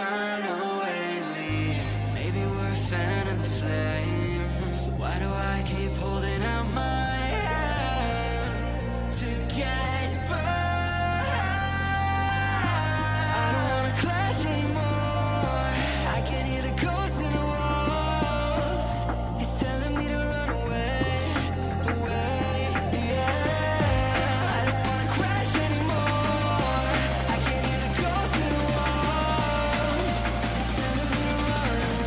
turn away, leave. Maybe we're a fan of the flame. So why do I keep holding out my hand to get burned? I don't wanna clash anymore. I can hear the ghosts in the walls. It's telling me to run away, away, yeah. I don't wanna crash anymore. I can hear the ghosts in the walls. It's telling me to run away.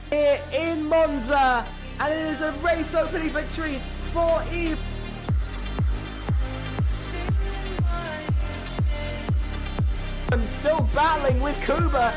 Here in Monza, and it is a race opening victory for Eve. I'm still battling with Kuba.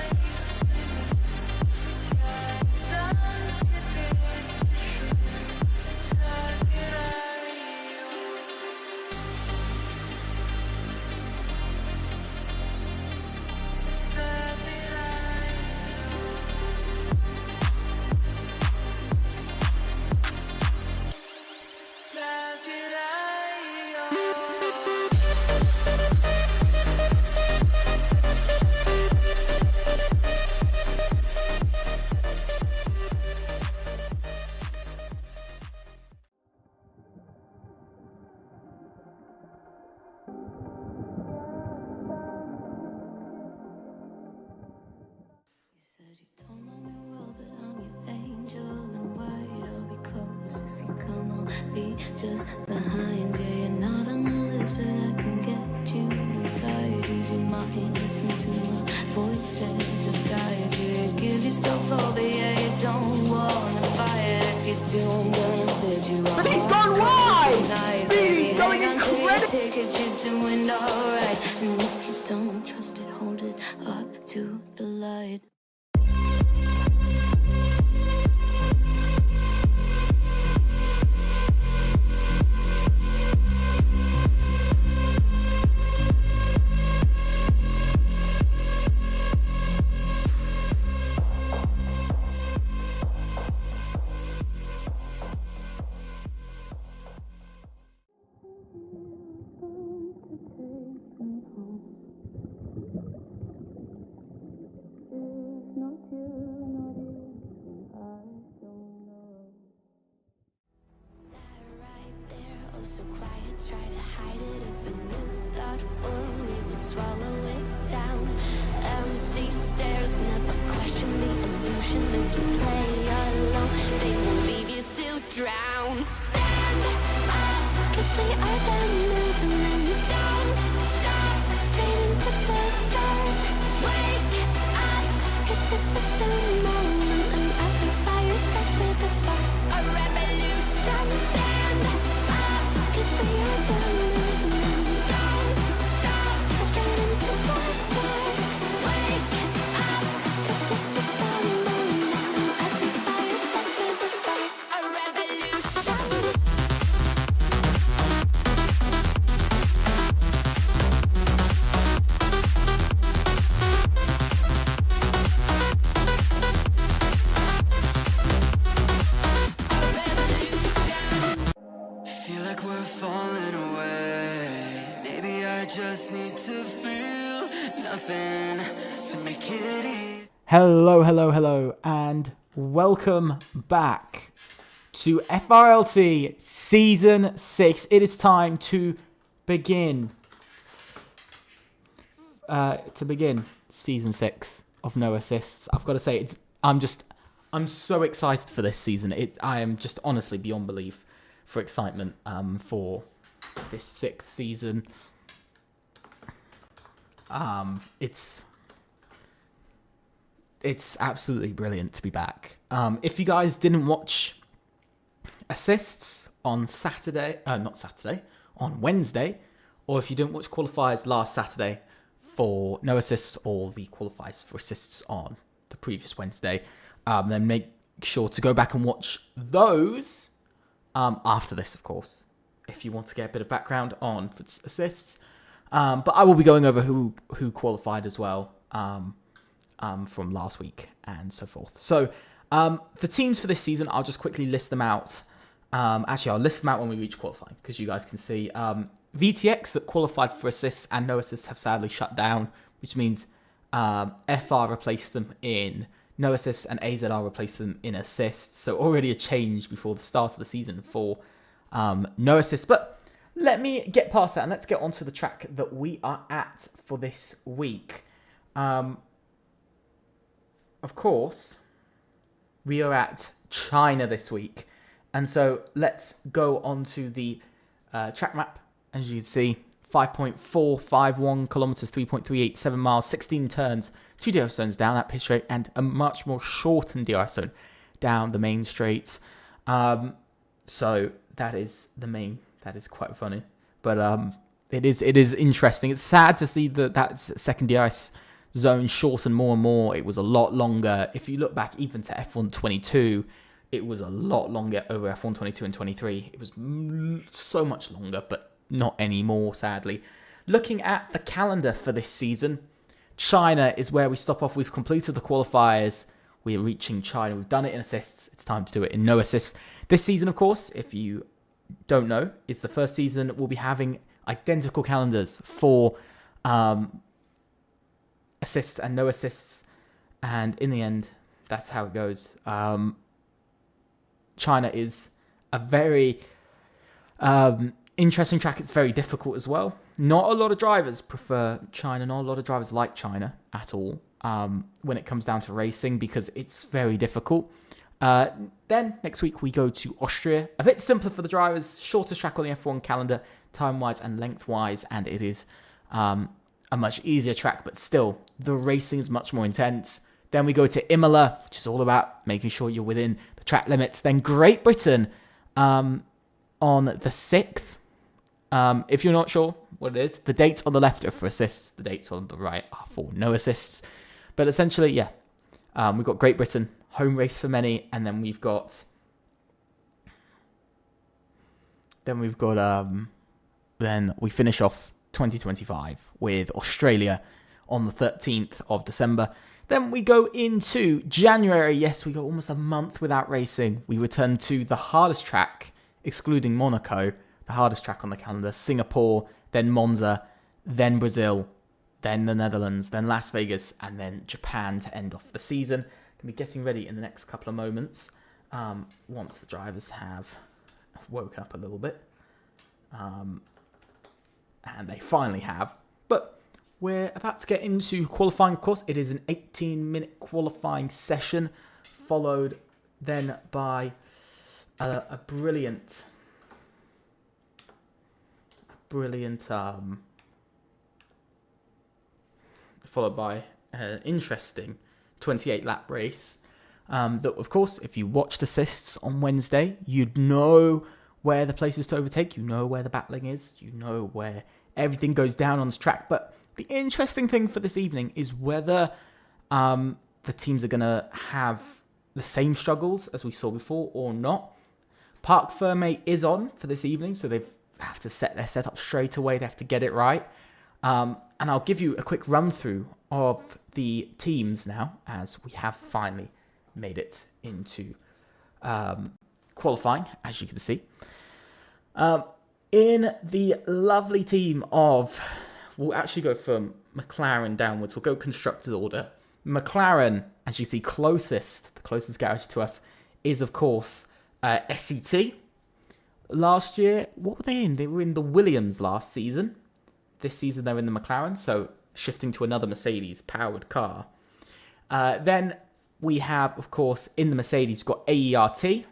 You said you don't know me well, but I'm your angel in white. I'll be close if you come. I'll be just behind you. You're not on the list, but I can get you inside. Use your mind, listen to my voices and guide you. Give yourself over, yeah, you don't wanna fight. If you do, I'm gonna bid you But he's gone wide! Speedy's going incredible! Ticket, you're doing alright. And if you don't trust it, hold it up to the light. Try to hide it if a new thought formed, we would swallow it down. Empty stairs, never question the illusion. If you play alone, they will leave you to drown. Stand up, 'cause we are the movement. Don't stop, straight into the dark. Wake up, 'cause this is the moment, and every fire starts with a spark. A revolution. Stand up, 'cause we are the movement. Don't stop, straight into the dark. Wake up, 'cause this is the moment, and every fire starts with a spark. A revolution. Feel like we're falling away. Maybe I just need to feel nothing to make it easy. Hello, and welcome back to FRLT Season 6. It is time to begin. Season 6 of No Assists. I've got to say, I'm so excited for this season. I am just honestly beyond belief for excitement for this 6th season. It's absolutely brilliant to be back. If you guys didn't watch Assists on on Wednesday, or if you didn't watch qualifiers last Saturday for No Assists, or the qualifiers for Assists on the previous Wednesday, then make sure to go back and watch those after this, of course, if you want to get a bit of background on assists. But I will be going over who qualified as well from last week and so forth. So the teams for this season, I'll just quickly list them out. Actually, I'll list them out when we reach qualifying, because you guys can see VTX that qualified for assists and no assists have sadly shut down, which means FR replaced them in no assists and AZR replaced them in assists. So already a change before the start of the season for no assists. But let me get past that and let's get onto the track that we are at for this week. Of course, we are at China this week. And so let's go on to the track map. As you can see, 5.451 kilometers, 3.387 miles, 16 turns, 2 DRS zones down that pit straight, and a much more shortened DRS zone down the main straights. So that is the main. That is quite funny, but it is interesting. It's sad to see that second DRS zone shorten more and more. It was a lot longer. If you look back even to F1 22, it was a lot longer over F1 22 and 23. It was so much longer, but not anymore, sadly. Looking at the calendar for this season, China is where we stop off. We've completed the qualifiers. We're reaching China. We've done it in assists. It's time to do it in no assists. This season, of course, if you don't know, is the first season we'll be having identical calendars for assists and no assists. And in the end, that's how it goes. China is a very interesting track. It's very difficult as well. Not a lot of drivers prefer China. Not a lot of drivers like China at all when it comes down to racing, because it's very difficult. Then next week we go to Austria. A bit simpler for the drivers. Shortest track on the F1 calendar, time-wise and length-wise. And it is a much easier track, but still, the racing is much more intense. Then we go to Imola, which is all about making sure you're within the track limits. Then Great Britain on the 6th. If you're not sure what it is, the dates on the left are for assists. The dates on the right are for no assists. But essentially, yeah, we've got Great Britain, home race for many. And then we've got... Then we finish off 2025 with Australia on the 13th of December. Then we go into January. Yes, we go almost a month without racing. We return to the hardest track, excluding Monaco, the hardest track on the calendar, Singapore, then Monza, then Brazil, then the Netherlands, then Las Vegas, and then Japan to end off the season. Going to be getting ready in the next couple of moments once the drivers have woken up a little bit. And they finally have. But we're about to get into qualifying, of course. It is an 18-minute qualifying session, followed then by a brilliant, followed by an interesting 28-lap race. That, of course, if you watched assists on Wednesday, you'd know where the places to overtake, you know where the battling is, you know where everything goes down on this track. But the interesting thing for this evening is whether the teams are going to have the same struggles as we saw before or not. Parc Fermé is on for this evening, so they have to set their setup straight away. They have to get it right. And I'll give you a quick run through of the teams now, as we have finally made it into qualifying, as you can see. In the lovely team of... We'll actually go from McLaren downwards. We'll go constructors order. McLaren, as you see, the closest garage to us is, of course, SET. Last year, what were they in? They were in the Williams last season. This season, they're in the McLaren, so shifting to another Mercedes-powered car. Then we have, of course, in the Mercedes, we've got AERT.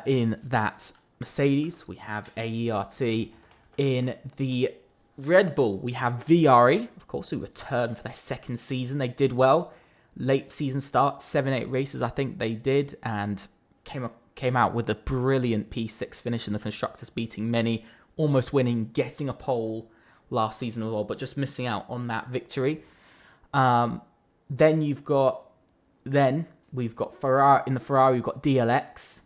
In that Mercedes, we have AERT. In the Red Bull, we have VRE, of course, who returned for their second season. They did well. Late season start, 7-8 races, I think they did, and came out with a brilliant P6 finish in the Constructors, beating many, almost winning, getting a pole last season as well, but just missing out on that victory. Then you've got Then we've got Ferrari. In the Ferrari, we've got DLX.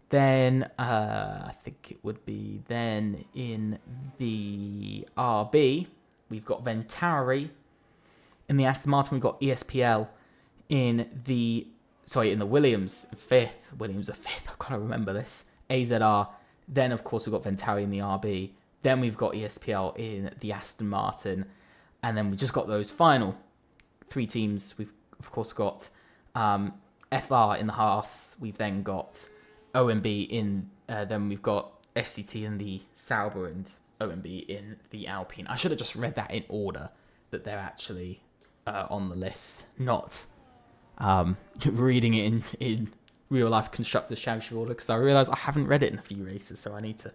Then I think it would be then in the RB, we've got Venturi. In the Aston Martin, we've got ESPL. In the Williams, fifth. Williams a fifth. I've got to remember this. AZR. Then, of course, we've got Venturi in the RB. Then we've got ESPL in the Aston Martin. And then we just got those final 3 teams. We've, of course, got FR in the Haas. We've then got OMB in... then we've got SCT in the Sauber and OMB in the Alpine. I should have just read that in order, that they're actually on the list, not reading it in real-life Constructors' Championship order, because I realise I haven't read it in a few races, so I need to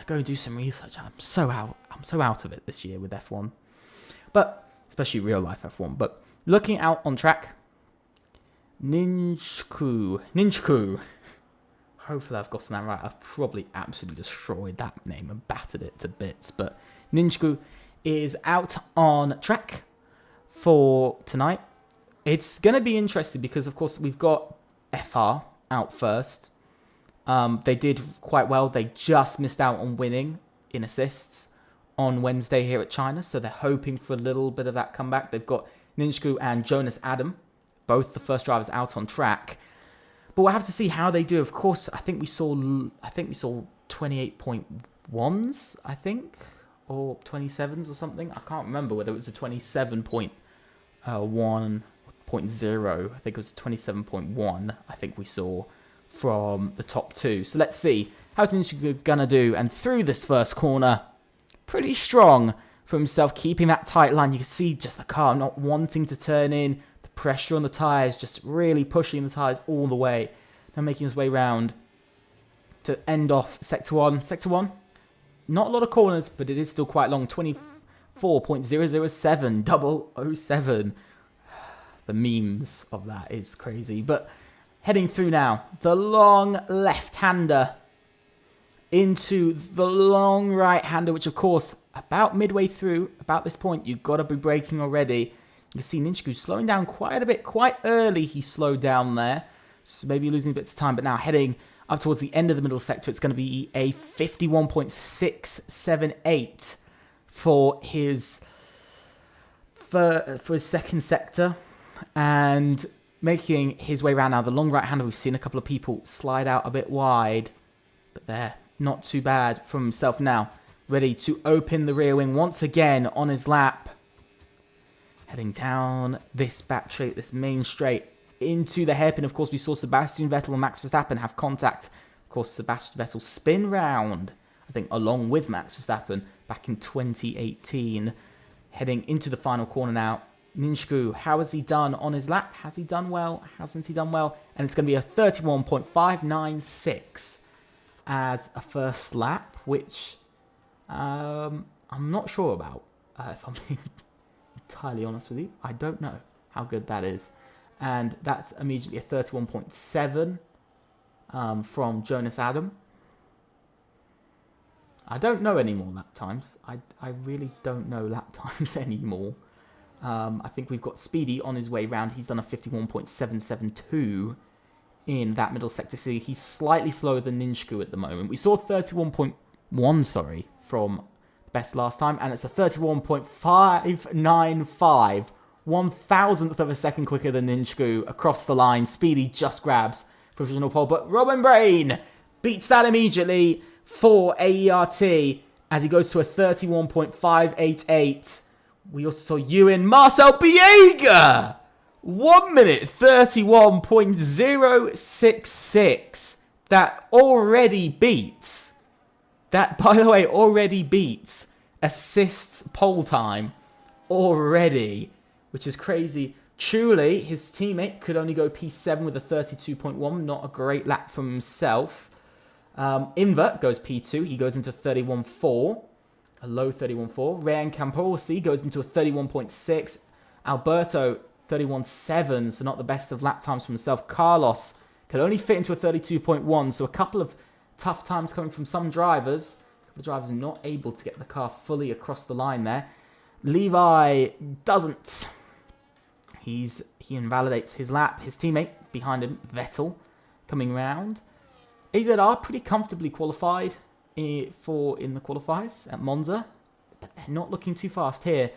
go and do some research. I'm so out of it this year with F1. But, especially real-life F1. But, looking out on track, Ninchku. Hopefully I've gotten that right. I've probably absolutely destroyed that name and battered it to bits. But, Ninchku is out on track for tonight. It's going to be interesting because, of course, we've got FR out first. They did quite well. They just missed out on winning in assists on Wednesday here at China, so they're hoping for a little bit of that comeback. They've got Ninchku and Jonas Adam, both the first drivers out on track. But we'll have to see how they do. Of course, I think we saw 28.1s, I think, or 27s or something. I can't remember whether it was a 27.1.0. I think it was a 27.1. I think we saw from the top 2. So let's see how's Ninchku gonna do. And through this first corner, pretty strong for himself, keeping that tight line. You can see just the car not wanting to turn in. The pressure on the tyres, just really pushing the tyres all the way. Now making his way round to end off Sector 1. Sector 1, not a lot of corners, but it is still quite long. 24.007, 007. The memes of that is crazy. But heading through now, the long left-hander into the long right-hander, which, of course, about midway through, about this point, you've got to be braking already. You can see Ninchku slowing down quite a bit. Quite early he slowed down there, so maybe losing a bit of time. But now heading up towards the end of the middle sector, it's going to be a 51.678 for his second sector. And making his way around now, the long right-hander, we've seen a couple of people slide out a bit wide, but they're not too bad from himself now. Ready to open the rear wing once again on his lap. Heading down this back straight, this main straight, into the hairpin. Of course, we saw Sebastian Vettel and Max Verstappen have contact. Of course, Sebastian Vettel spin round, I think, along with Max Verstappen back in 2018. Heading into the final corner now. Ninchku, how has he done on his lap? Has he done well? Hasn't he done well? And it's going to be a 31.596 as a first lap, which I'm not sure about, if I'm being entirely honest with you. I don't know how good that is. And that's immediately a 31.7 from Jonas Adam. I don't know any more lap times. I really don't know lap times anymore. I think we've got Speedy on his way round. He's done a 51.772 in that middle sector. So he's slightly slower than Ninchku at the moment. We saw 31.1, from best last time. And it's a 31.595. 1,000th of a second quicker than Ninchku across the line. Speedy just grabs provisional pole. But Robin Brain beats that immediately for AERT as he goes to a 31.588. We also saw Ewan Marcel Biega! 1 minute 31.066. That already beats. That, by the way, already beats assists pole time. Already. Which is crazy. Truly, his teammate could only go P7 with a 32.1. Not a great lap from himself. Invert goes P2. He goes into 31.4. A low 31.4. Ryan Camposi goes into a 31.6. Alberto, 31.7. So not the best of lap times for himself. Carlos could only fit into a 32.1. So a couple of tough times coming from some drivers. The drivers are not able to get the car fully across the line there. Levi doesn't He invalidates his lap. His teammate behind him, Vettel, coming round. AZR pretty comfortably qualified in the qualifiers at Monza, but they're not looking too fast here,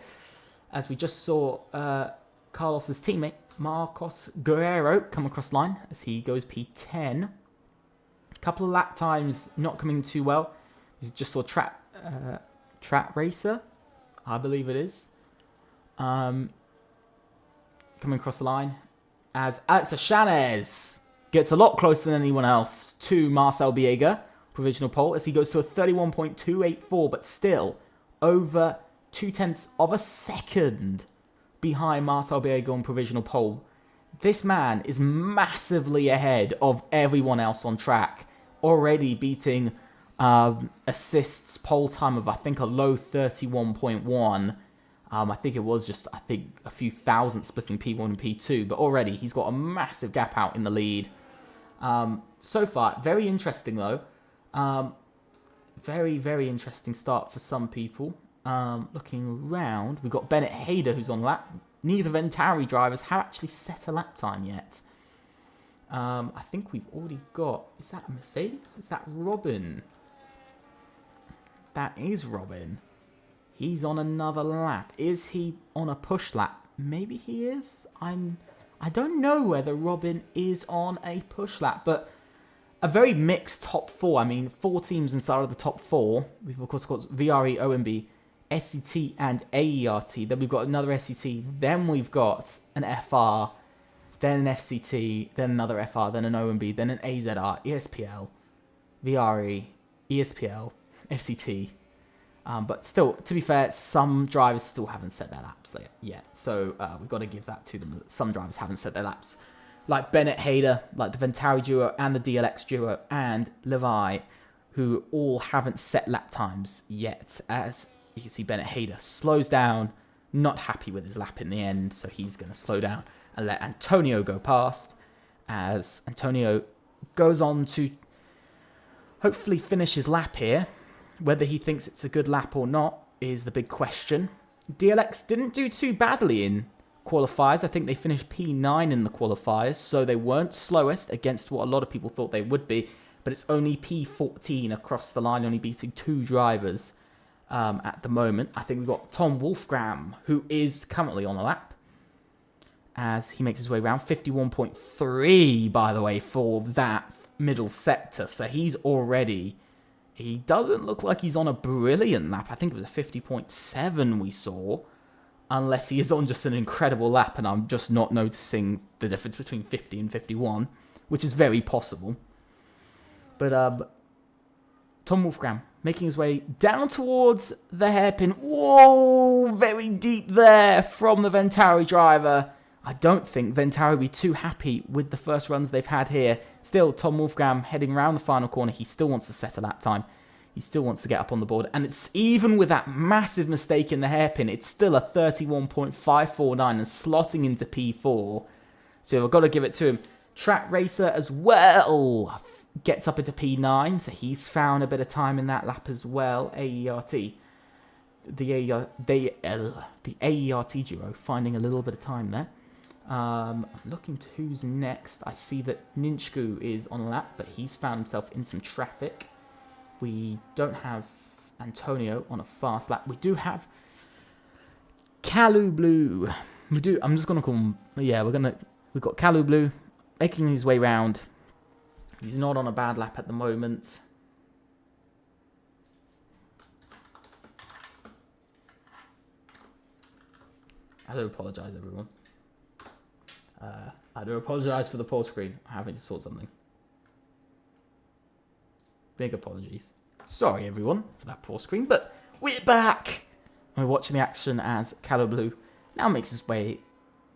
as we just saw Carlos's teammate Marcos Guerrero come across the line as he goes P10. A couple of lap times not coming too well. We just saw Track Racer, I believe it is, coming across the line as Alex Achanez gets a lot closer than anyone else to Marcel Biega, provisional pole, as he goes to a 31.284, but still over 0.2 of a second behind Marcel Biega on provisional pole. This man is massively ahead of everyone else on track, already beating assists pole time of, I think, a low 31.1. I think it was just, a few thousand splitting P1 and P2, but already he's got a massive gap out in the lead. So far, very interesting though. Very, very interesting start for some people. Looking around, we've got Bennett Hader who's on lap. Neither Ventari drivers have actually set a lap time yet. I think we've already got... Is that Mercedes? Is that Robin? That is Robin. He's on another lap. Is he on a push lap? Maybe he is. I don't know whether Robin is on a push lap, but a very mixed top four. I mean, 4 teams inside of the top 4. We've, of course, got VRE, OMB, SCT, and AERT. Then we've got another SCT. Then we've got an FR. Then an FCT. Then another FR. Then an OMB. Then an AZR, ESPL, VRE, ESPL, FCT. But still, to be fair, some drivers still haven't set their laps yet. So we've got to give that to them. Some drivers haven't set their laps. Like Bennett Hader, like the Ventari duo and the DLX duo, and Levi, who all haven't set lap times yet. As you can see, Bennett Hader slows down, not happy with his lap in the end, so he's going to slow down and let Antonio go past, as Antonio goes on to hopefully finish his lap here. Whether he thinks it's a good lap or not is the big question. DLX didn't do too badly in qualifiers. I think they finished P9 in the qualifiers, so they weren't slowest against what a lot of people thought they would be, but it's only P14 across the line, only beating 2 drivers at the moment. I think we've got Tom Wolfgram, who is currently on a lap, as he makes his way around. 51.3, by the way, for that middle sector, so he's already... He doesn't look like he's on a brilliant lap. I think it was a 50.7 we saw. Unless he is on just an incredible lap and I'm just not noticing the difference between 50 and 51. Which is very possible. But Tom Wolfgram making his way down towards the hairpin. Whoa! Very deep there from the Ventari driver. I don't think Ventari will be too happy with the first runs they've had here. Still, Tom Wolfgram heading around the final corner. He still wants to set a lap time. He still wants to get up on the board. And it's even with that massive mistake in the hairpin, it's still a 31.549 and slotting into P4. So I've got to give it to him. Track Racer as well gets up into P9. So he's found a bit of time in that lap as well. AERT. The AERT duo finding a little bit of time there. Looking to who's next. I see that Ninchku is on a lap, but he's found himself in some traffic. We don't have Antonio on a fast lap. We do have Kalu Blue. We do. I'm just gonna call him. Yeah, we've got Kalu Blue making his way round. He's not on a bad lap at the moment. I do apologise, everyone. I do apologise for the pause screen. I'm having to sort something. Big apologies. Sorry, everyone, for that pause screen, but we're back! We're watching the action as Calo Blue now makes his way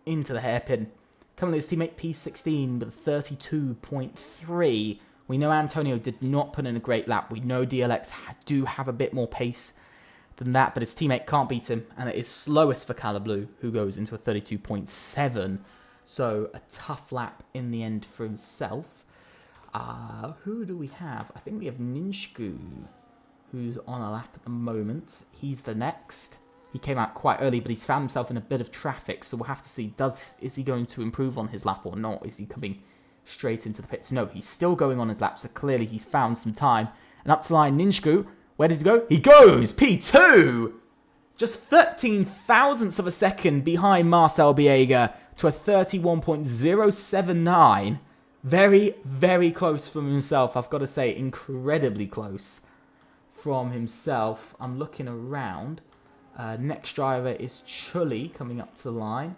into the hairpin. Currently his teammate P16 with a 32.3. We know Antonio did not put in a great lap. We know DLX do have a bit more pace than that, but his teammate can't beat him, and it is slowest for Calo Blue, who goes into a 32.7. So a tough lap in the end for himself. Who do we have? I think we have Ninchku, who's on a lap at the moment. He's the next. He came out quite early, but he's found himself in a bit of traffic, so we'll have to see, is he going to improve on his lap or not? Is he coming straight into the pits? No, he's still going on his lap, so clearly he's found some time. And up to the line, Ninjku, where does he go? He goes! P2! Just 13 thousandths of a second behind Marcel Biega to a 31.079. Very, very close from himself. I've got to say, incredibly close from himself. I'm looking around. Next driver is Chully coming up to the line.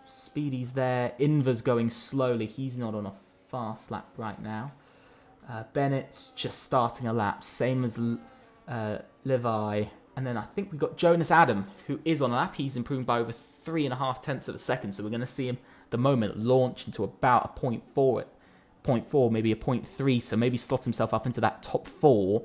Speedy's there. Inver's going slowly. He's not on a fast lap right now. Bennett's just starting a lap. Same as Levi. And then I think we've got Jonas Adam, who is on a lap. He's improved by over 3.5 tenths of a second. So we're going to see him, at the moment, launch into about a 0.4, maybe a 0.3. So maybe slot himself up into that top 4.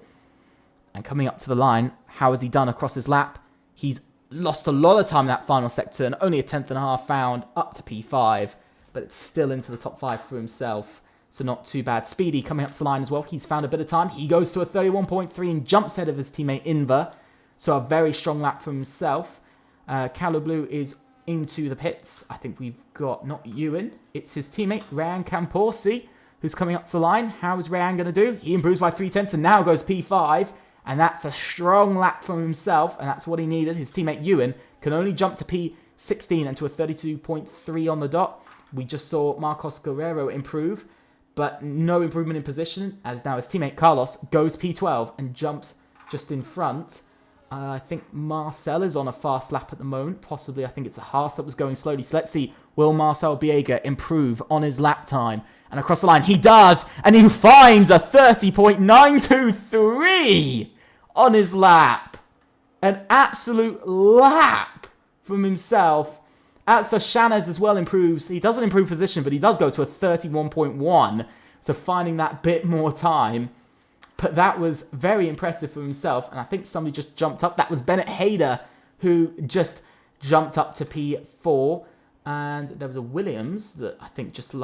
And coming up to the line, how has he done across his lap? He's lost a lot of time in that final sector and only a 1/10.5 found up to P5. But it's still into the top 5 for himself. So not too bad. Speedy coming up to the line as well. He's found a bit of time. He goes to a 31.3 and jumps ahead of his teammate Inver. So a very strong lap for himself. Kalu Blue is into the pits. I think we've got, not Ewan, it's his teammate Rayan Camporsi who's coming up to the line. How is Rayan going to do? He improves by 0.3 and now goes P5. And that's a strong lap from himself, and that's what he needed. His teammate Ewan can only jump to P16 and to a 32.3 on the dot. We just saw Marcos Guerrero improve, but no improvement in position, as now his teammate Carlos goes P12 and jumps just in front. I think Marcel is on a fast lap at the moment. Possibly, I think it's a Haas that was going slowly. So let's see, will Marcel Biega improve on his lap time? And across the line, he does, and he finds a 30.923 on his lap. An absolute lap from himself. Alex O'Shanez as well improves. He doesn't improve position, but he does go to a 31.1. So finding that bit more time. But that was very impressive for himself. And I think somebody just jumped up. That was Bennett Hayder, who just jumped up to P4. And there was a Williams that I think just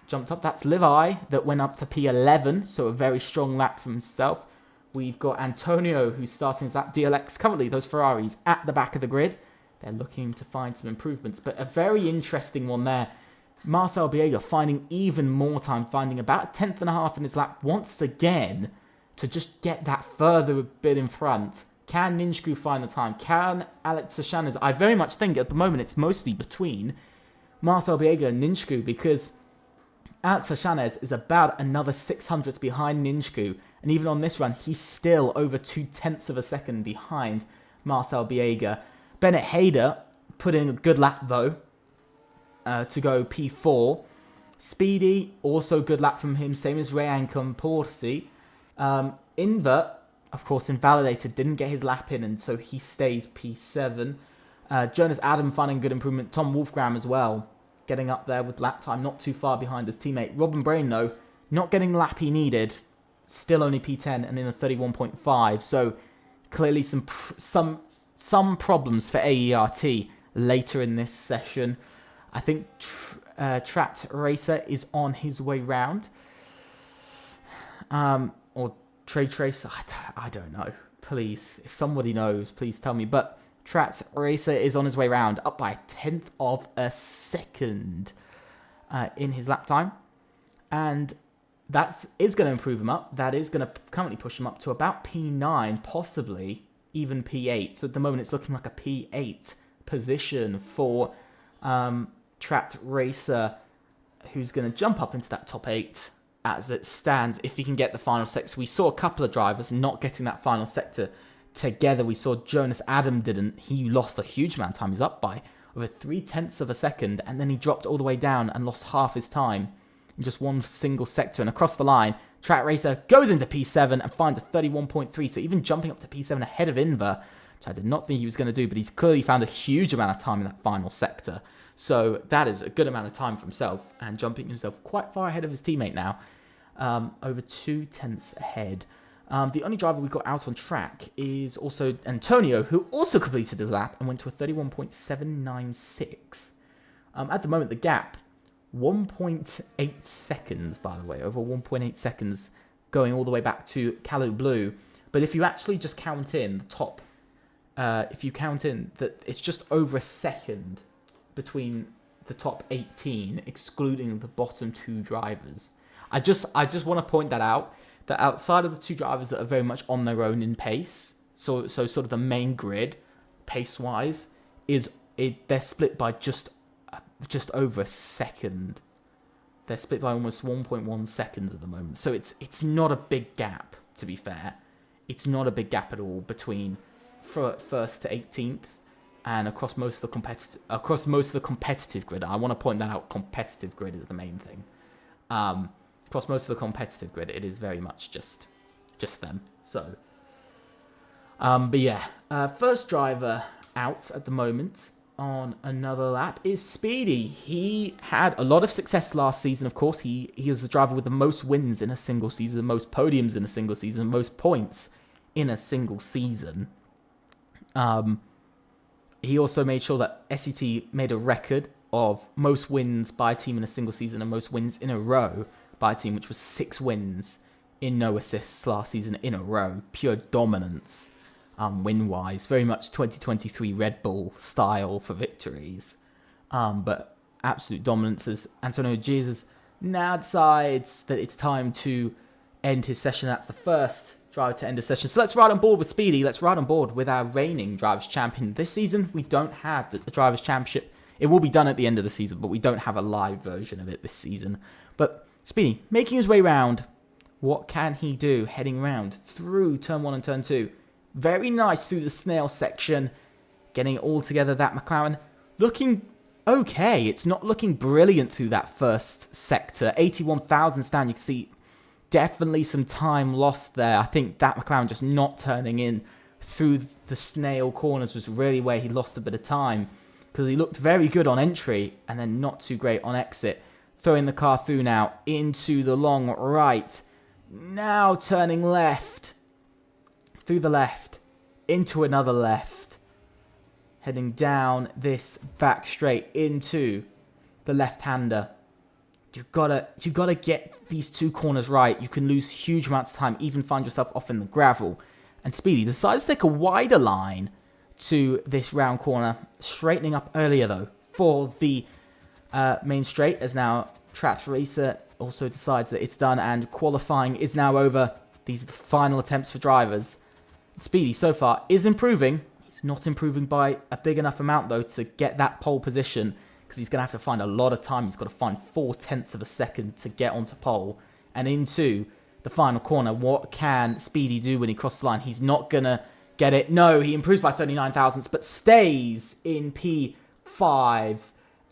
jumped up. That's Levi that went up to P11. So a very strong lap for himself. We've got Antonio, who's starting as that DLX. Currently, those Ferraris at the back of the grid. They're looking to find some improvements. But a very interesting one there. Marcel Biega finding even more time. Finding about a 1/10.5 in his lap once again. To just get that further bit in front. Can Ninjku find the time? Can Alex O'Shanez? I very much think at the moment it's mostly between Marcel Biega and Ninjku. Because Alex O'Shanez is about another 600ths behind Ninjku. And even on this run, he's still over 0.2 of a second behind Marcel Biega. Bennett Hayder put in a good lap, though, to go P4. Speedy, also good lap from him, same as Rayan Camporsi. Inver, of course, invalidated, didn't get his lap in, and so he stays P7. Jonas Adam finding good improvement. Tom Wolfgram as well, getting up there with lap time, not too far behind his teammate. Robin Brain, though, not getting the lap he needed. Still only P10 and in a 31.5. So clearly some problems for AERT later in this session. I think Trapped Racer is on his way round. Or Trade Tracer, I don't know. Please, if somebody knows, please tell me. But Trapped Racer is on his way round, up by a 1/10 of a second in his lap time. And that is going to improve him up. That is going to currently push him up to about P9, possibly even P8. So at the moment, it's looking like a P8 position for Trapped Racer, who's going to jump up into that top 8 as it stands if he can get the final sector. We saw a couple of drivers not getting that final sector together. We saw Jonas Adam didn't. He lost a huge amount of time. He's up by over 0.3 of a second, and then he dropped all the way down and lost half his time in just one single sector. And across the line, Track Racer goes into P7 and finds a 31.3. So even jumping up to P7 ahead of Inver, which I did not think he was going to do, but he's clearly found a huge amount of time in that final sector. So that is a good amount of time for himself, and jumping himself quite far ahead of his teammate now, over 0.2 ahead. The only driver we got out on track is also Antonio, who also completed his lap and went to a 31.796. At the moment, the gap, 1.8 seconds, by the way, over 1.8 seconds, going all the way back to Kalu Blue. But if you actually just count in the top if you count in that it's just over a second between the top 18, excluding the bottom 2 drivers. I just want to point that out, that outside of the 2 drivers that are very much on their own in pace, so sort of the main grid, pace-wise, they're split by just over a second. They're split by almost 1.1 seconds at the moment. So it's not a big gap, to be fair. It's not a big gap at all between first to 18th and across most of the competitive grid. I want to point that out. Competitive grid is the main thing. Across most of the competitive grid, it is very much just them. So, but yeah, first driver out at the moment on another lap is Speedy. He had a lot of success last season, of course. He is the driver with the most wins in a single season, the most podiums in a single season, most points in a single season. He also made sure that SET made a record of most wins by a team in a single season and most wins in a row by a team, which was 6 wins in no assists last season in a row. Pure dominance. Win-wise, very much 2023 Red Bull style for victories, but absolute dominance as Antonio Jesus now decides that it's time to end his session. That's the first driver to end his session. So let's ride on board with Speedy. Let's ride on board with our reigning Drivers' Champion. This season, we don't have the Drivers' Championship. It will be done at the end of the season, but we don't have a live version of it this season. But Speedy, making his way round, what can he do heading round through Turn 1 and Turn 2? Very nice through the snail section. Getting it all together, that McLaren. Looking okay. It's not looking brilliant through that first sector. 81,000 stand. You can see definitely some time lost there. I think that McLaren just not turning in through the snail corners was really where he lost a bit of time. Because he looked very good on entry and then not too great on exit. Throwing the car through now into the long right. Now turning left. Through the left, into another left, heading down this back straight into the left-hander. You've gotta get these 2 corners right. You can lose huge amounts of time, even find yourself off in the gravel. And Speedy decides to take a wider line to this round corner, straightening up earlier though for the main straight, as now Traps Racer also decides that it's done and qualifying is now over. These are the final attempts for drivers. Speedy so far is improving. He's not improving by a big enough amount though to get that pole position, because he's going to have to find a lot of time. He's got to find 0.4 of a second to get onto pole and into the final corner. What can Speedy do when he crosses the line? He's not going to get it. No, he improves by 39 thousandths but stays in P5.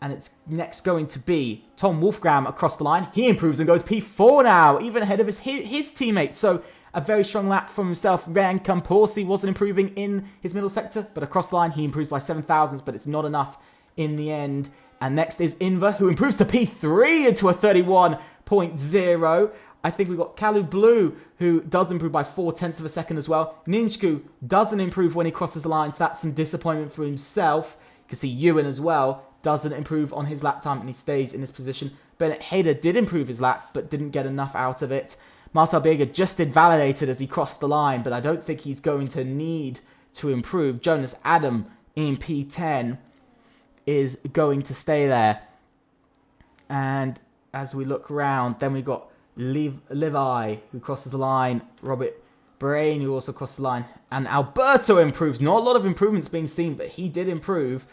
And it's next going to be Tom Wolfgram across the line. He improves and goes P4 now, even ahead of his teammate. So a very strong lap from himself. Ryan Camporsi wasn't improving in his middle sector, but across the line he improves by 7 thousandths, but it's not enough in the end. And next is Inver, who improves to P3 into a 31.0. I think we've got Kalu Blue, who does improve by 0.4 of a second as well. Ninchku doesn't improve when he crosses the line, so that's some disappointment for himself. You can see Ewan as well doesn't improve on his lap time, and he stays in this position. Bennett Hayder did improve his lap, but didn't get enough out of it. Marcel Bieger just invalidated as he crossed the line, but I don't think he's going to need to improve. Jonas Adam in P10 is going to stay there. And as we look around, then we've got Levi, who crosses the line. Robert Brain, who also crossed the line. And Alberto improves. Not a lot of improvements being seen, but he did improve.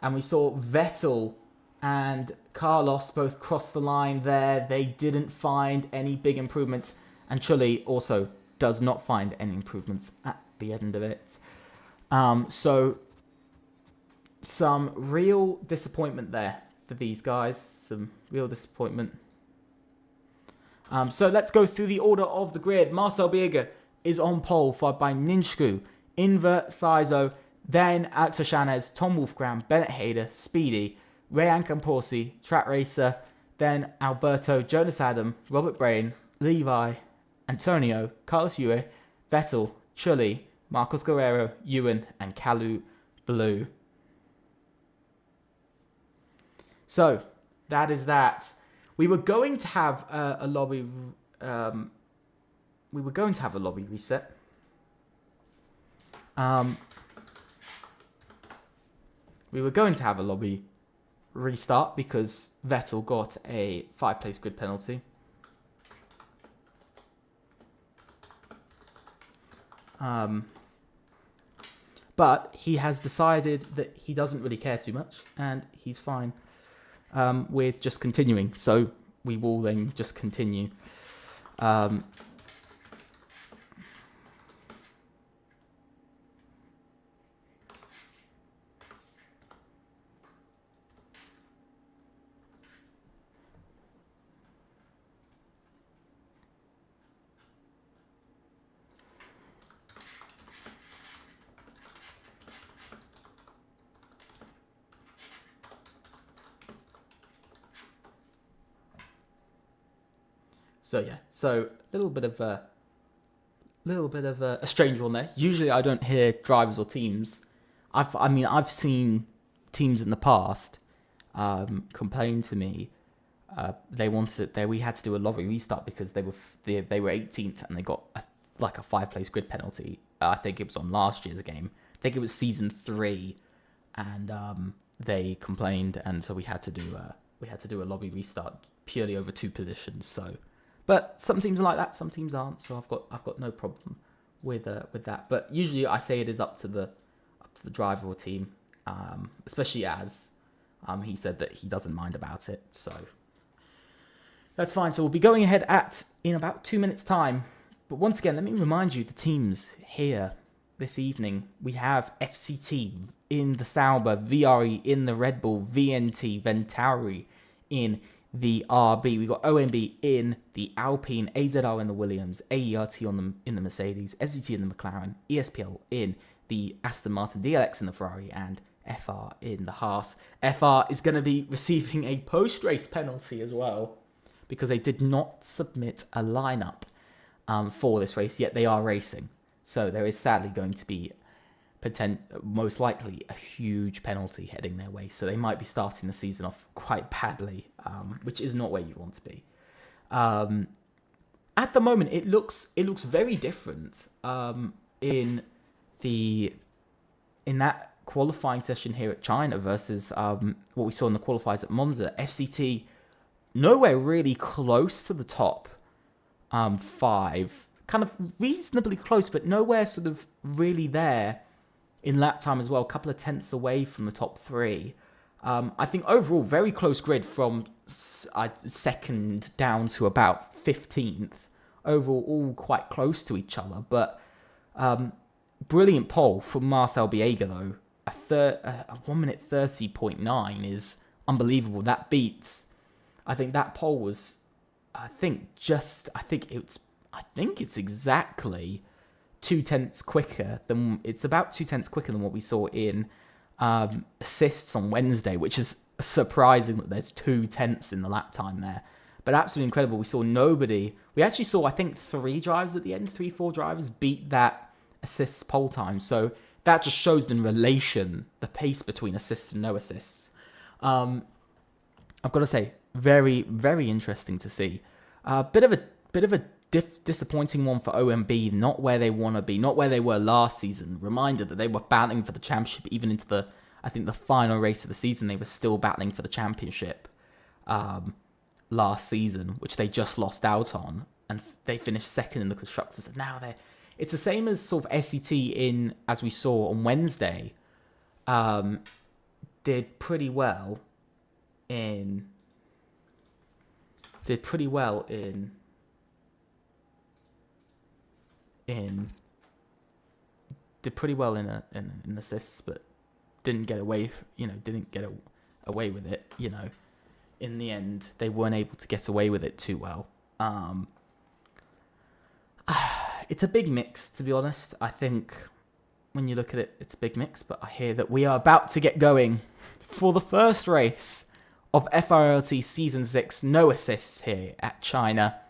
And we saw Vettel and Carlos both cross the line there. They didn't find any big improvements. And Chuli also does not find any improvements at the end of it. So some real disappointment there for these guys. Some real disappointment. So let's go through the order of the grid. Marcel Bieger is on pole, followed by Ninchku, Inver, Sizo, then Alex O'Shanez, Tom Wolfgram, Bennett Hayder, Speedy, Rayan Camporsi, Track Racer, then Alberto, Jonas Adam, Robert Brain, Levi, Antonio, Carlos Yue, Vettel, Chuli, Marcos Guerrero, Ewan, and Kalu Blue. So that is that. We were going to have a lobby. We were going to have a lobby reset. we were going to have a lobby restart because Vettel got a 5-place grid penalty. But he has decided that he doesn't really care too much, and he's fine with just continuing. So we will then just continue. So yeah, so a little bit of a strange one there. Usually I don't hear drivers or teams. I've seen teams in the past complain to me. We had to do a lobby restart because they were 18th and they got a 5-place grid penalty. I think it was on last year's game. I think it was season 3, and they complained, and so we had to do a lobby restart purely over 2 positions. So. But some teams are like that, some teams aren't. So I've got no problem with that. But usually I say it is up to the driver or team, especially as he said that he doesn't mind about it. So that's fine. So we'll be going ahead in about 2 minutes' time. But once again, let me remind you the teams here this evening. We have FCT in the Sauber, VRE in the Red Bull, VNT Ventauri in the RB. We got OMB in the Alpine, AZR in the Williams, AERT in the Mercedes, SCT in the McLaren, ESPL in the Aston Martin, DLX in the Ferrari, and FR in the Haas. FR is going to be receiving a post-race penalty as well because they did not submit a lineup for this race, yet they are racing. So there is sadly going to be most likely a huge penalty heading their way. So they might be starting the season off quite badly, which is not where you want to be. At the moment, it looks very different in that qualifying session here at China versus what we saw in the qualifiers at Monza. FCT nowhere really close to the top 5, kind of reasonably close, but nowhere sort of really there in lap time as well, a couple of tenths away from the top 3. I think overall, very close grid from second down to about 15th. Overall, all quite close to each other. But brilliant pole from Marcel Biega, though. A 1 minute 30.9 is unbelievable. That beats, I think that pole was, I think it's exactly 2/10 quicker than what we saw in assists on Wednesday, which is surprising that there's 2/10 in the lap time there. But absolutely incredible. We saw nobody. We actually saw, I think, 3 drivers at the end, 3-4 drivers beat that assists pole time. So that just shows in relation the pace between assists and no assists. I've got to say, very, very interesting to see. Bit of a disappointing one for OMB, not where they want to be, not where they were last season. Reminder that they were battling for the championship even into the final race of the season. They were still battling for the championship last season, which they just lost out on, and they finished second in the constructors. And now it's the same as sort of SCT in, as we saw on Wednesday, did pretty well in assists, but didn't get away with it. In the end, they weren't able to get away with it too well. It's a big mix, to be honest. I think when you look at it, it's a big mix, but I hear that we are about to get going for the first race of FRLT Season 6. No assists here at China.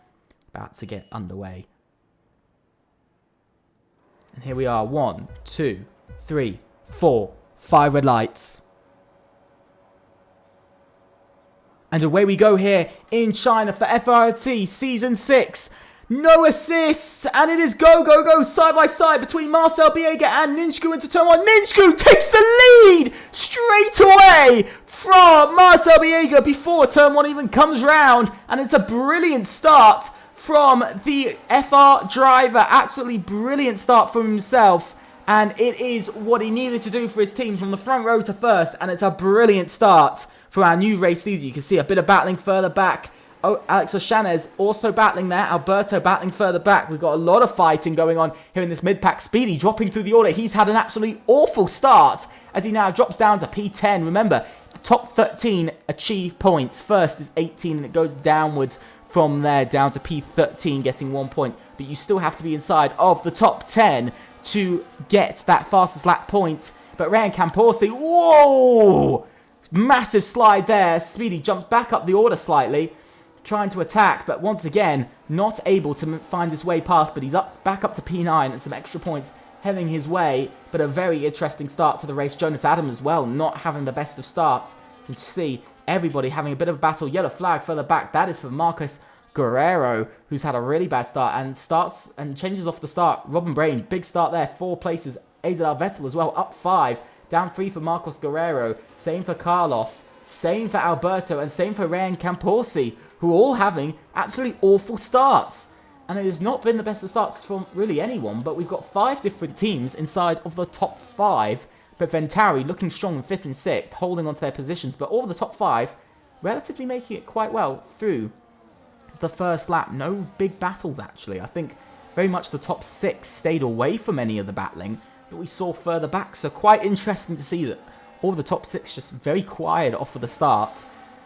About to get underway. And here we are. 1, 2, 3, 4, 5 red lights. And away we go here in China for FRLT Season 6. No assists, and it is go, go, go, side by side between Marcel Biega and Ninjku into turn 1. Ninjku takes the lead straight away from Marcel Biega before turn 1 even comes round, and it's a brilliant start from the FR driver. Absolutely brilliant start from himself, and it is what he needed to do for his team from the front row to first, and it's a brilliant start for our new race leader. You can see a bit of battling further back. Oh, Alex O'Shanez also battling there. Alberto battling further back. We've got a lot of fighting going on here in this mid-pack. Speedy dropping through the order. He's had an absolutely awful start as he now drops down to P10. Remember, the top 13 achieve points. First is 18 and it goes downwards from there down to P13 getting 1 point. But you still have to be inside of the top 10 to get that fastest lap point. But Ryan Camporsi, whoa! Massive slide there. Speedy jumps back up the order slightly, trying to attack, but once again, not able to find his way past, but he's back up to P9 and some extra points heading his way, but a very interesting start to the race. Jonas Adam as well, not having the best of starts. You can see everybody having a bit of a battle. Yellow flag further back, that is for Marcus Guerrero, who's had a really bad start and starts and changes off the start. Robin Brain, big start there, 4 places. Azadar Vettel as well, up 5, down 3 for Marcos Guerrero, same for Carlos, same for Alberto, and same for Ryan Camporsi, who are all having absolutely awful starts. And it has not been the best of starts from really anyone, but we've got 5 different teams inside of the top 5. But Ventari looking strong in 5th and 6th, holding onto their positions, but all of the top 5 relatively making it quite well through the first lap. No big battles, actually. I think very much the top 6 stayed away from any of the battling that we saw further back. So quite interesting to see that all of the top 6 just very quiet off of the start.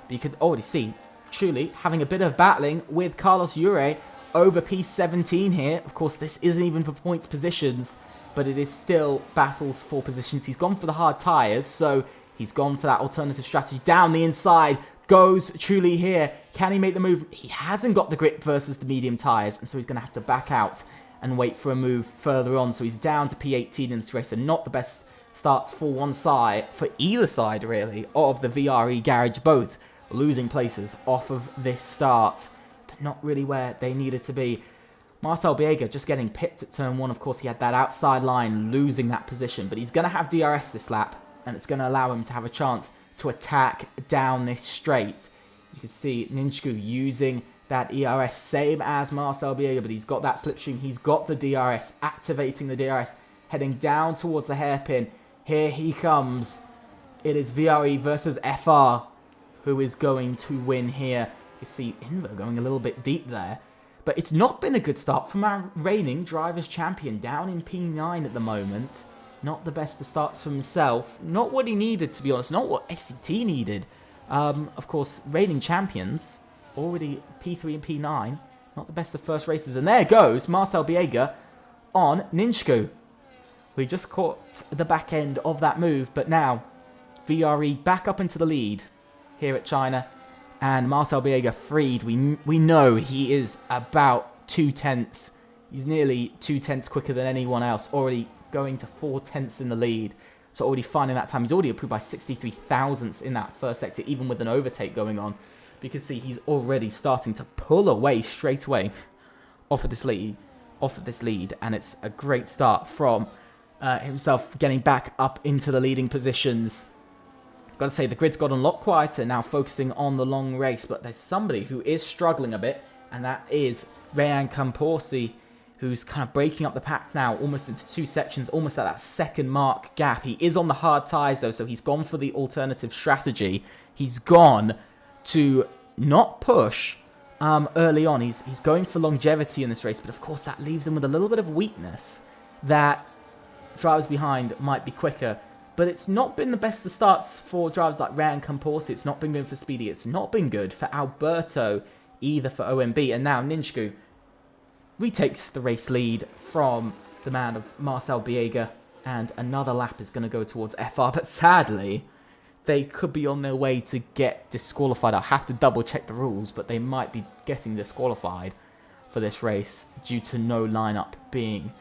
But you could already see truly having a bit of battling with Carlos Ure over P17 here. Of course, this isn't even for points positions, but it is still battles for positions. He's gone for the hard tyres, so he's gone for that alternative strategy. Down the inside goes Truly here. Can he make the move? He hasn't got the grip versus the medium tyres, and so he's going to have to back out and wait for a move further on. So he's down to P18 in this race, and not the best starts for one side, for either side really, of the VRE garage, both losing places off of this start, but not really where they needed to be. Marcel Biega just getting pipped at turn 1. Of course, he had that outside line, losing that position, but he's going to have DRS this lap, and it's going to allow him to have a chance to attack down this straight. You can see Ninjku using that ERS, same as Marcel Biega, but he's got that slipstream, he's got the DRS, activating the DRS, heading down towards the hairpin. Here he comes. It is VRE versus FR. Who is going to win here. You see Inver going a little bit deep there. But it's not been a good start from our reigning Drivers' Champion, down in P9 at the moment. Not the best of starts for himself. Not what he needed, to be honest. Not what SCT needed. Of course, reigning champions, already P3 and P9. Not the best of first races. And there goes Marcel Biega on Ninjku. We just caught the back end of that move, but now VRE back up into the lead here at China, and Marcel Biega freed. We know he is about 2/10. He's nearly 2/10 quicker than anyone else, already going to 4/10 in the lead, so already finding that time. He's already improved by 63 thousandths in that first sector, even with an overtake going on. But you can see he's already starting to pull away straight away off of this lead, and it's a great start from himself, getting back up into the leading positions. Got to say, the grid's got a lot quieter now, focusing on the long race, but there's somebody who is struggling a bit, and that is Ryan Camporsi, who's kind of breaking up the pack now, almost into 2 sections, almost at that second mark gap. He is on the hard tyres though, so he's gone for the alternative strategy. He's gone to not push early on. He's going for longevity in this race, but of course that leaves him with a little bit of weakness that drivers behind might be quicker. But it's not been the best of starts for drivers like Ryan Camporsi. It's not been good for Speedy. It's not been good for Alberto, either for OMB. And now Ninjku retakes the race lead from the man of Marcel Biega. And another lap is going to go towards FR. But sadly, they could be on their way to get disqualified. I'll have to double check the rules, but they might be getting disqualified for this race due to no lineup being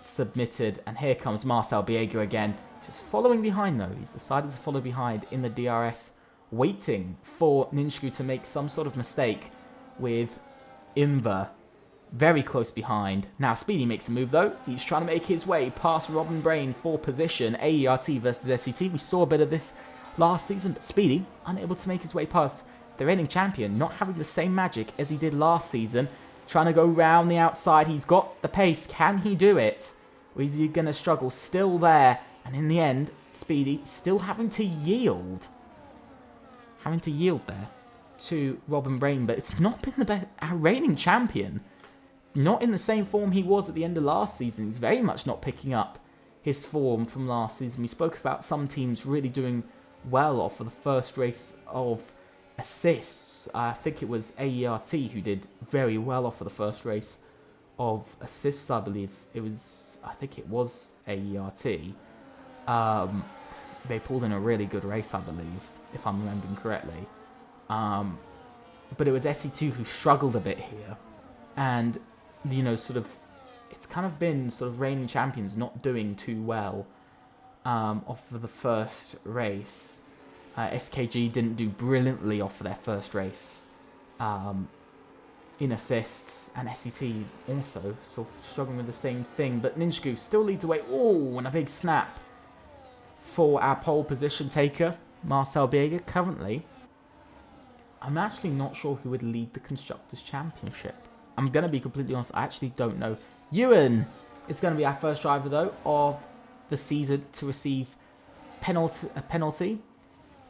submitted. And here comes Marcel Biega again. Just following behind though. He's decided to follow behind in the DRS, waiting for Ninjku to make some sort of mistake with Inver very close behind. Now Speedy makes a move though. He's trying to make his way past Robin Brain for position. AERT versus SCT. We saw a bit of this last season, but Speedy unable to make his way past the reigning champion, not having the same magic as he did last season. Trying to go round the outside. He's got the pace. Can he do it? Or is he going to struggle? Still there. And in the end, Speedy still having to yield. Having to yield there to Robin Brain. But it's not been the best. Our reigning champion, not in the same form he was at the end of last season. He's very much not picking up his form from last season. We spoke about some teams really doing well off of the first race of assists. I think it was AERT who did very well off of the first race of assists, I believe. I think it was AERT. They pulled in a really good race, I believe, if I'm remembering correctly. But it was SC2 who struggled a bit here. And, you know, sort of, it's kind of been sort of reigning champions not doing too well off of the first race. SKG didn't do brilliantly off of their first race in assists, and SCT also sort of struggling with the same thing, but Ninjaku still leads away. Oh, and a big snap for our pole position taker, Marcel Biega. Currently, I'm actually not sure who would lead the Constructors' Championship. I'm going to be completely honest, I actually don't know. Ewan is going to be our first driver, though, of the season to receive a penalty.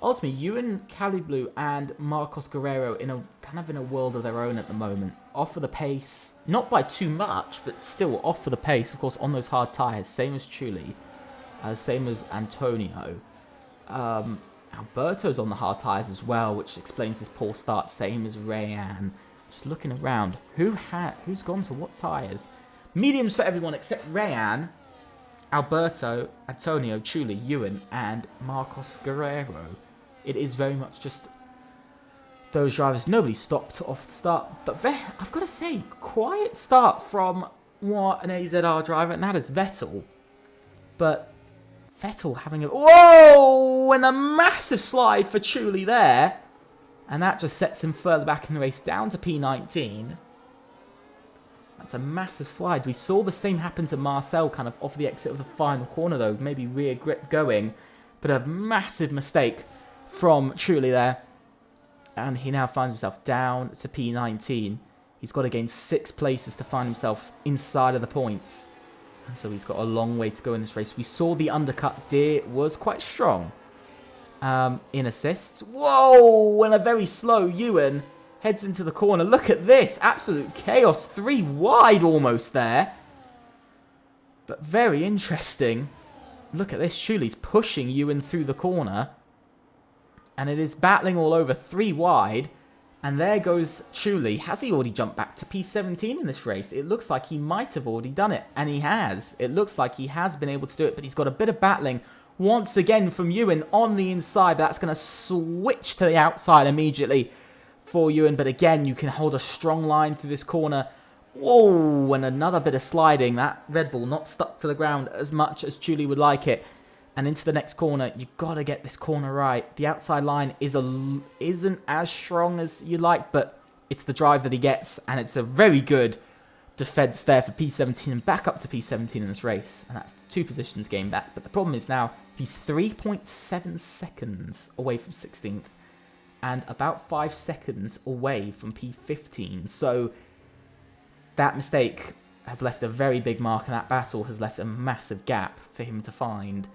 Ultimately, Ewan, Cali Blue, and Marcos Guerrero in a world of their own at the moment. Off for the pace, not by too much, but still off for the pace. Of course, on those hard tyres, same as Chuli, same as Antonio. Alberto's on the hard tyres as well, which explains his poor start. Same as Rayan. Just looking around, who's gone to what tyres? Mediums for everyone except Rayan, Alberto, Antonio, Chuli, Ewan, and Marcos Guerrero. It is very much just those drivers. Nobody stopped off the start. But I've got to say, quiet start from what an AZR driver, and that is Vettel. But Vettel having a... Whoa! And a massive slide for Chuli there. And that just sets him further back in the race, down to P19. That's a massive slide. We saw the same happen to Marcel kind of off the exit of the final corner, though. Maybe rear grip going. But a massive mistake from Chuli there. And he now finds himself down to P19. He's got to gain 6 places to find himself inside of the points. And so he's got a long way to go in this race. We saw the undercut there was quite strong in assists. Whoa! And a very slow Ewan heads into the corner. Look at this. Absolute chaos. 3 wide almost there. But very interesting. Look at this. Chuli's pushing Ewan through the corner. And it is battling all over. 3 wide. And there goes Chuli. Has he already jumped back to P17 in this race? It looks like he might have already done it. And he has. It looks like he has been able to do it. But he's got a bit of battling once again from Ewan on the inside. But that's going to switch to the outside immediately for Ewan. But again, you can hold a strong line through this corner. Whoa, and another bit of sliding. That Red Bull not stuck to the ground as much as Chuli would like it. And into the next corner, you've got to get this corner right. The outside line isn't as strong as you like, but it's the drive that he gets. And it's a very good defense there for P17 and back up to P17 in this race. And that's 2 positions gained back. But the problem is now he's 3.7 seconds away from 16th. And about 5 seconds away from P15. So that mistake has left a very big mark, and that battle has left a massive gap for him to find.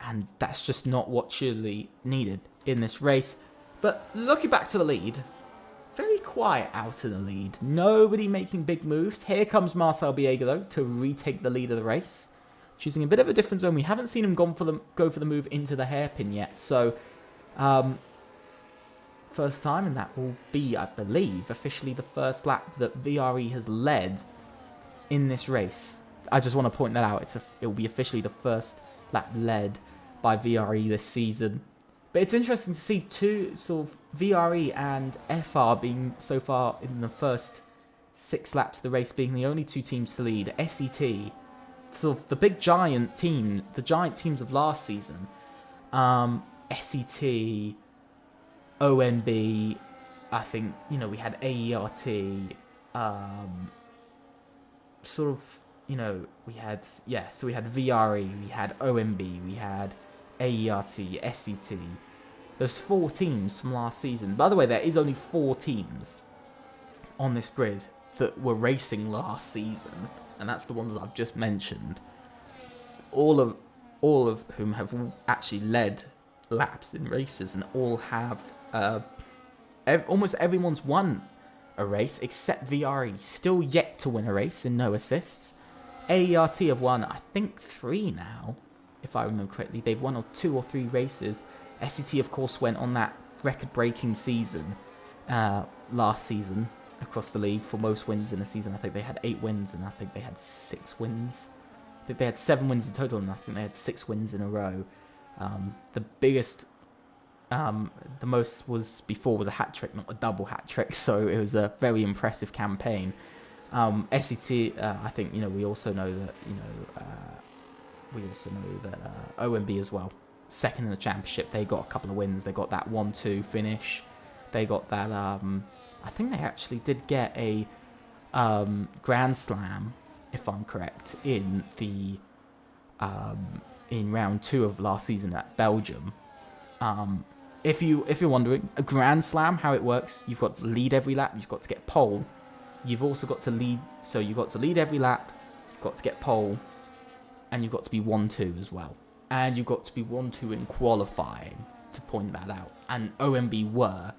And that's just not what Chuli needed in this race. But looking back to the lead, very quiet out in the lead. Nobody making big moves. Here comes Marcel Biega, though, to retake the lead of the race. Choosing a bit of a different zone. We haven't seen him go for the move into the hairpin yet. So, first time, and that will be, I believe, officially the first lap that VRE has led in this race. I just want to point that out. It will be officially the first lap led by VRE this season. But it's interesting to see 2 sort of VRE and FR being so far in the first 6 laps of the race being the only 2 teams to lead. SET, sort of the big giant team, the giant teams of last season. SET, ONB, I think, you know, we had AERT, sort of, we had VRE, we had OMB, we had AERT, SET. There's 4 teams from last season. By the way, there is only 4 teams on this grid that were racing last season, and that's the ones that I've just mentioned. All of whom have actually led laps in races, and all have almost everyone's won a race except VRE, still yet to win a race in no assists. AERT have won, I think, 3 now, if I remember correctly. They've won 2 or 3 races. SET, of course, went on that record-breaking season last season across the league for most wins in a season. I think they had 8 wins, and I think they had 6 wins. I think they had 7 wins in total, and I think they had 6 wins in a row. The biggest, the most was a hat trick, not a double hat trick. So it was a very impressive campaign. SET, I think we also know that OMB as well, second in the championship. They got a couple of wins. They got that 1-2 finish. They got that. I think they actually did get a Grand Slam, if I'm correct, in the in round 2 of last season at Belgium. If you're wondering, a Grand Slam, how it works, you've got to lead every lap, you've got to get pole. You've also got to lead, so you've got to lead every lap, you've got to get pole, and you've got to be 1-2 as well. And you've got to be 1-2 in qualifying, to point that out. And OMB were.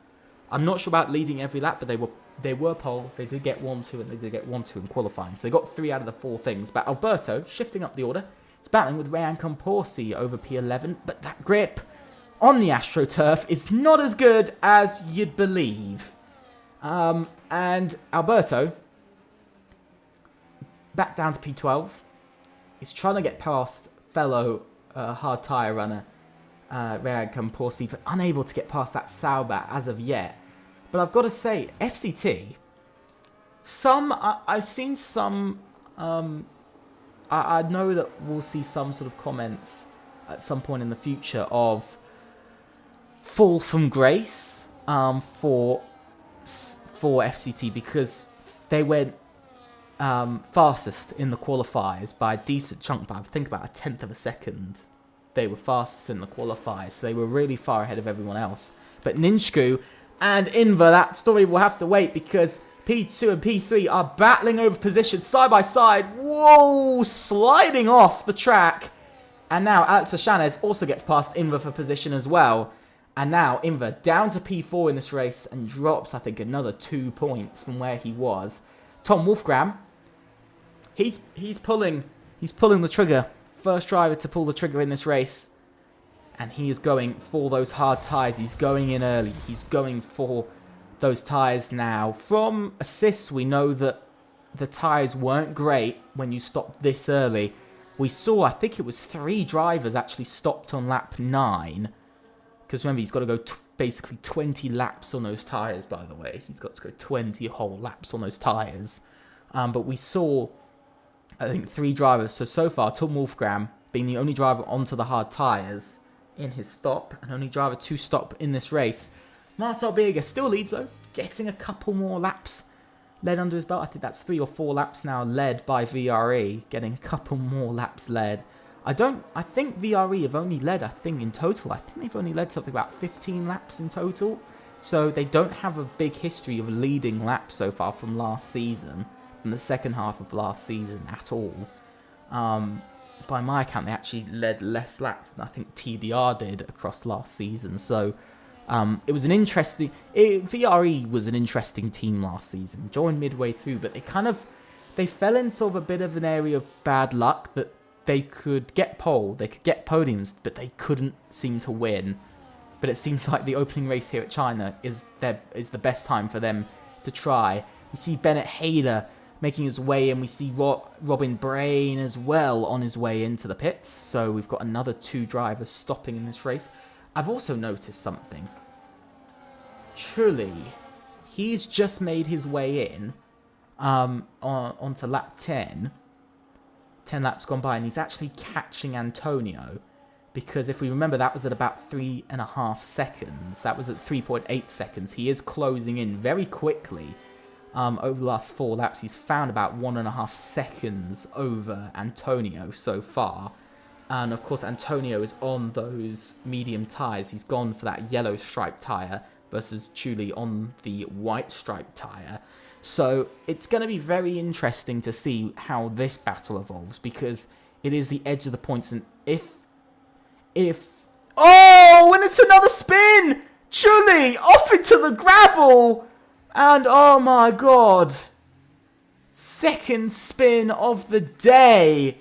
I'm not sure about leading every lap, but they were pole, they did get 1-2, and they did get 1-2 in qualifying. So they got 3 out of the 4 things. But Alberto, shifting up the order, is battling with Rayan Comporsi over P11, but that grip on the AstroTurf is not as good as you'd believe. And Alberto, back down to P12, is trying to get past fellow hard tyre runner Rayan Comporsi, but unable to get past that Sauber as of yet. But I've got to say, FCT, I've seen some, I know that we'll see some sort of comments at some point in the future of fall from grace for FCT, because they went fastest in the qualifiers by a decent chunk, by I think about 1/10 of a second. They were fastest in the qualifiers, so they were really far ahead of everyone else. But Ninchku and Inver, that story will have to wait, because P2 and P3 are battling over position side by side. Whoa, sliding off the track. And now Alex Ashanez also gets past Inver for position as well. And now Inver down to P4 in this race and drops, I think, another 2 points from where he was. Tom Wolfgram, he's pulling the trigger. First driver to pull the trigger in this race. And he is going for those hard tyres. He's going in early. He's going for those tyres now. From assists, we know that the tyres weren't great when you stopped this early. We saw, I think it was 3 drivers actually stopped on lap 9. Because remember, he's got to go basically 20 laps on those tyres, by the way. He's got to go 20 whole laps on those tyres. But we saw, I think, 3 drivers. So far, Tom Wolfgram being the only driver onto the hard tyres in his stop, and only driver to stop in this race. Marcel Biega still leads, though, getting a couple more laps led under his belt. I think that's 3 or 4 laps now led by VRE, getting a couple more laps led. I think VRE have only led, in total, I think they've only led something about 15 laps in total. So they don't have a big history of leading laps so far from last season, from the second half of last season at all. By my account, they actually led less laps than I think TDR did across last season. So it was an interesting... VRE was an interesting team last season, joined midway through, but they fell in sort of a bit of an area of bad luck that they could get pole, they could get podiums, but they couldn't seem to win. But it seems like the opening race here at China is the best time for them to try. We see Bennett Hayder making his way in. We see Robin Brain as well on his way into the pits. So we've got another 2 drivers stopping in this race. I've also noticed something. Truly, he's just made his way in onto lap 10. 10 laps gone by, and he's actually catching Antonio, because if we remember, that was at about 3.5 seconds. That was at 3.8 seconds. He is closing in very quickly over the last 4 laps. He's found about 1.5 seconds over Antonio so far. And of course, Antonio is on those medium tyres. He's gone for that yellow striped tyre versus Chuli on the white striped tyre. So it's going to be very interesting to see how this battle evolves, because it is the edge of the points. And if oh, and it's another spin! Chuli off into the gravel! And oh my god, second spin of the day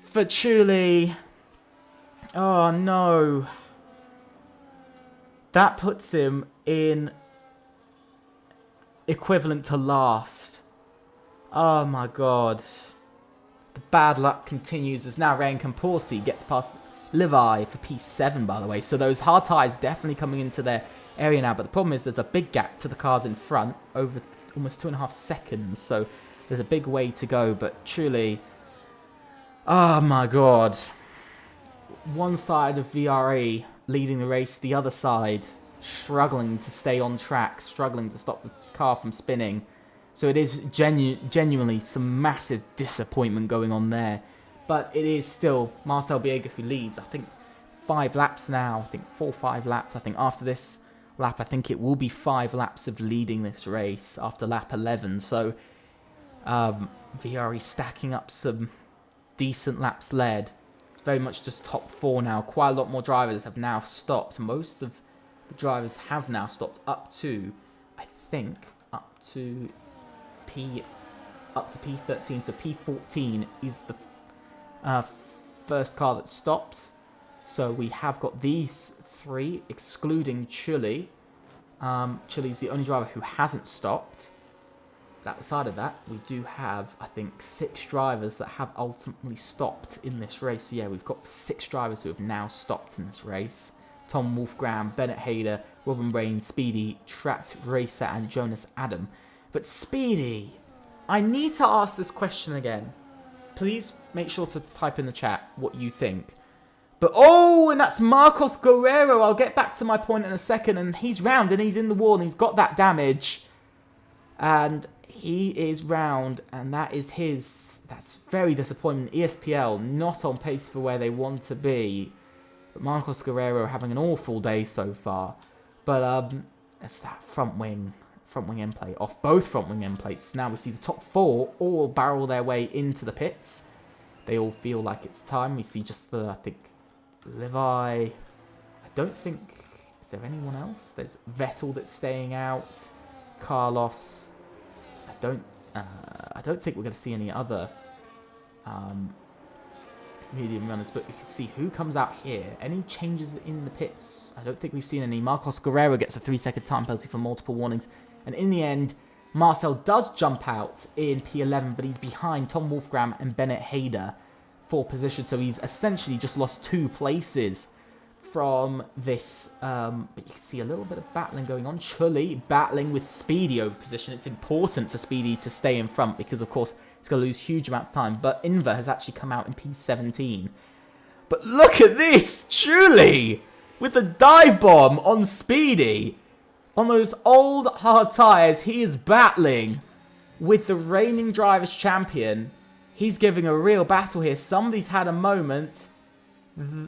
for Chuli. Oh no. That puts him in equivalent to last. Oh my god. The bad luck continues as now Ryan Camporti gets past Levi for P7, by the way. So those hard tyres definitely coming into their area now. But the problem is there's a big gap to the cars in front, over almost 2.5 seconds. So there's a big way to go. But truly, oh my god. One side of VRE leading the race, the other side struggling to stay on track, struggling to stop the car from spinning. So it is genuinely some massive disappointment going on there. But it is still Marcel Biega who leads. I think 5 laps now. I think 4 or 5 laps. I think after this lap, I think it will be 5 laps of leading this race after lap 11. So VRE stacking up some decent laps led. Very much just top 4 now. Quite a lot more drivers have now stopped. Most of the drivers have now stopped up to, I think, up to P13. So P14 is the first car that stopped. So we have got these 3, excluding Chuli. Chuli's the only driver who hasn't stopped. Outside of that, we do have, I think, 6 drivers that have ultimately stopped in this race. So yeah, we've got 6 drivers who have now stopped in this race. Tom Wolfgram, Bennett Hader, Robin Brain, Speedy, Trapped Racer, and Jonas Adam. But Speedy, I need to ask this question again. Please make sure to type in the chat what you think. But oh, and that's Marcos Guerrero. I'll get back to my point in a second. And he's round and he's in the wall and he's got that damage. And he is round, and that is his. That's very disappointing. ESPL not on pace for where they want to be. But Marcos Guerrero having an awful day so far. But it's that front wing end plate off both front wing end plates. Now we see the top 4 all barrel their way into the pits. They all feel like it's time. We see just the, I think, Levi. I don't think, is there anyone else? There's Vettel that's staying out. Carlos. I don't think we're going to see any other medium runners, but we can see who comes out here. Any changes in the pits? I don't think we've seen any. Marcos Guerrero gets a 3-second time penalty for multiple warnings, and in the end, Marcel does jump out in P11, but he's behind Tom Wolfgram and Bennett Hader for position, so he's essentially just lost 2 places from this, but you can see a little bit of battling going on. Chuli battling with Speedy over position. It's important for Speedy to stay in front because, of course, he's going to lose huge amounts of time. But Inver has actually come out in P17. But look at this! Chuli with the dive bomb on Speedy. On those old hard tyres, he is battling with the reigning Drivers' Champion. He's giving a real battle here. Somebody's had a moment.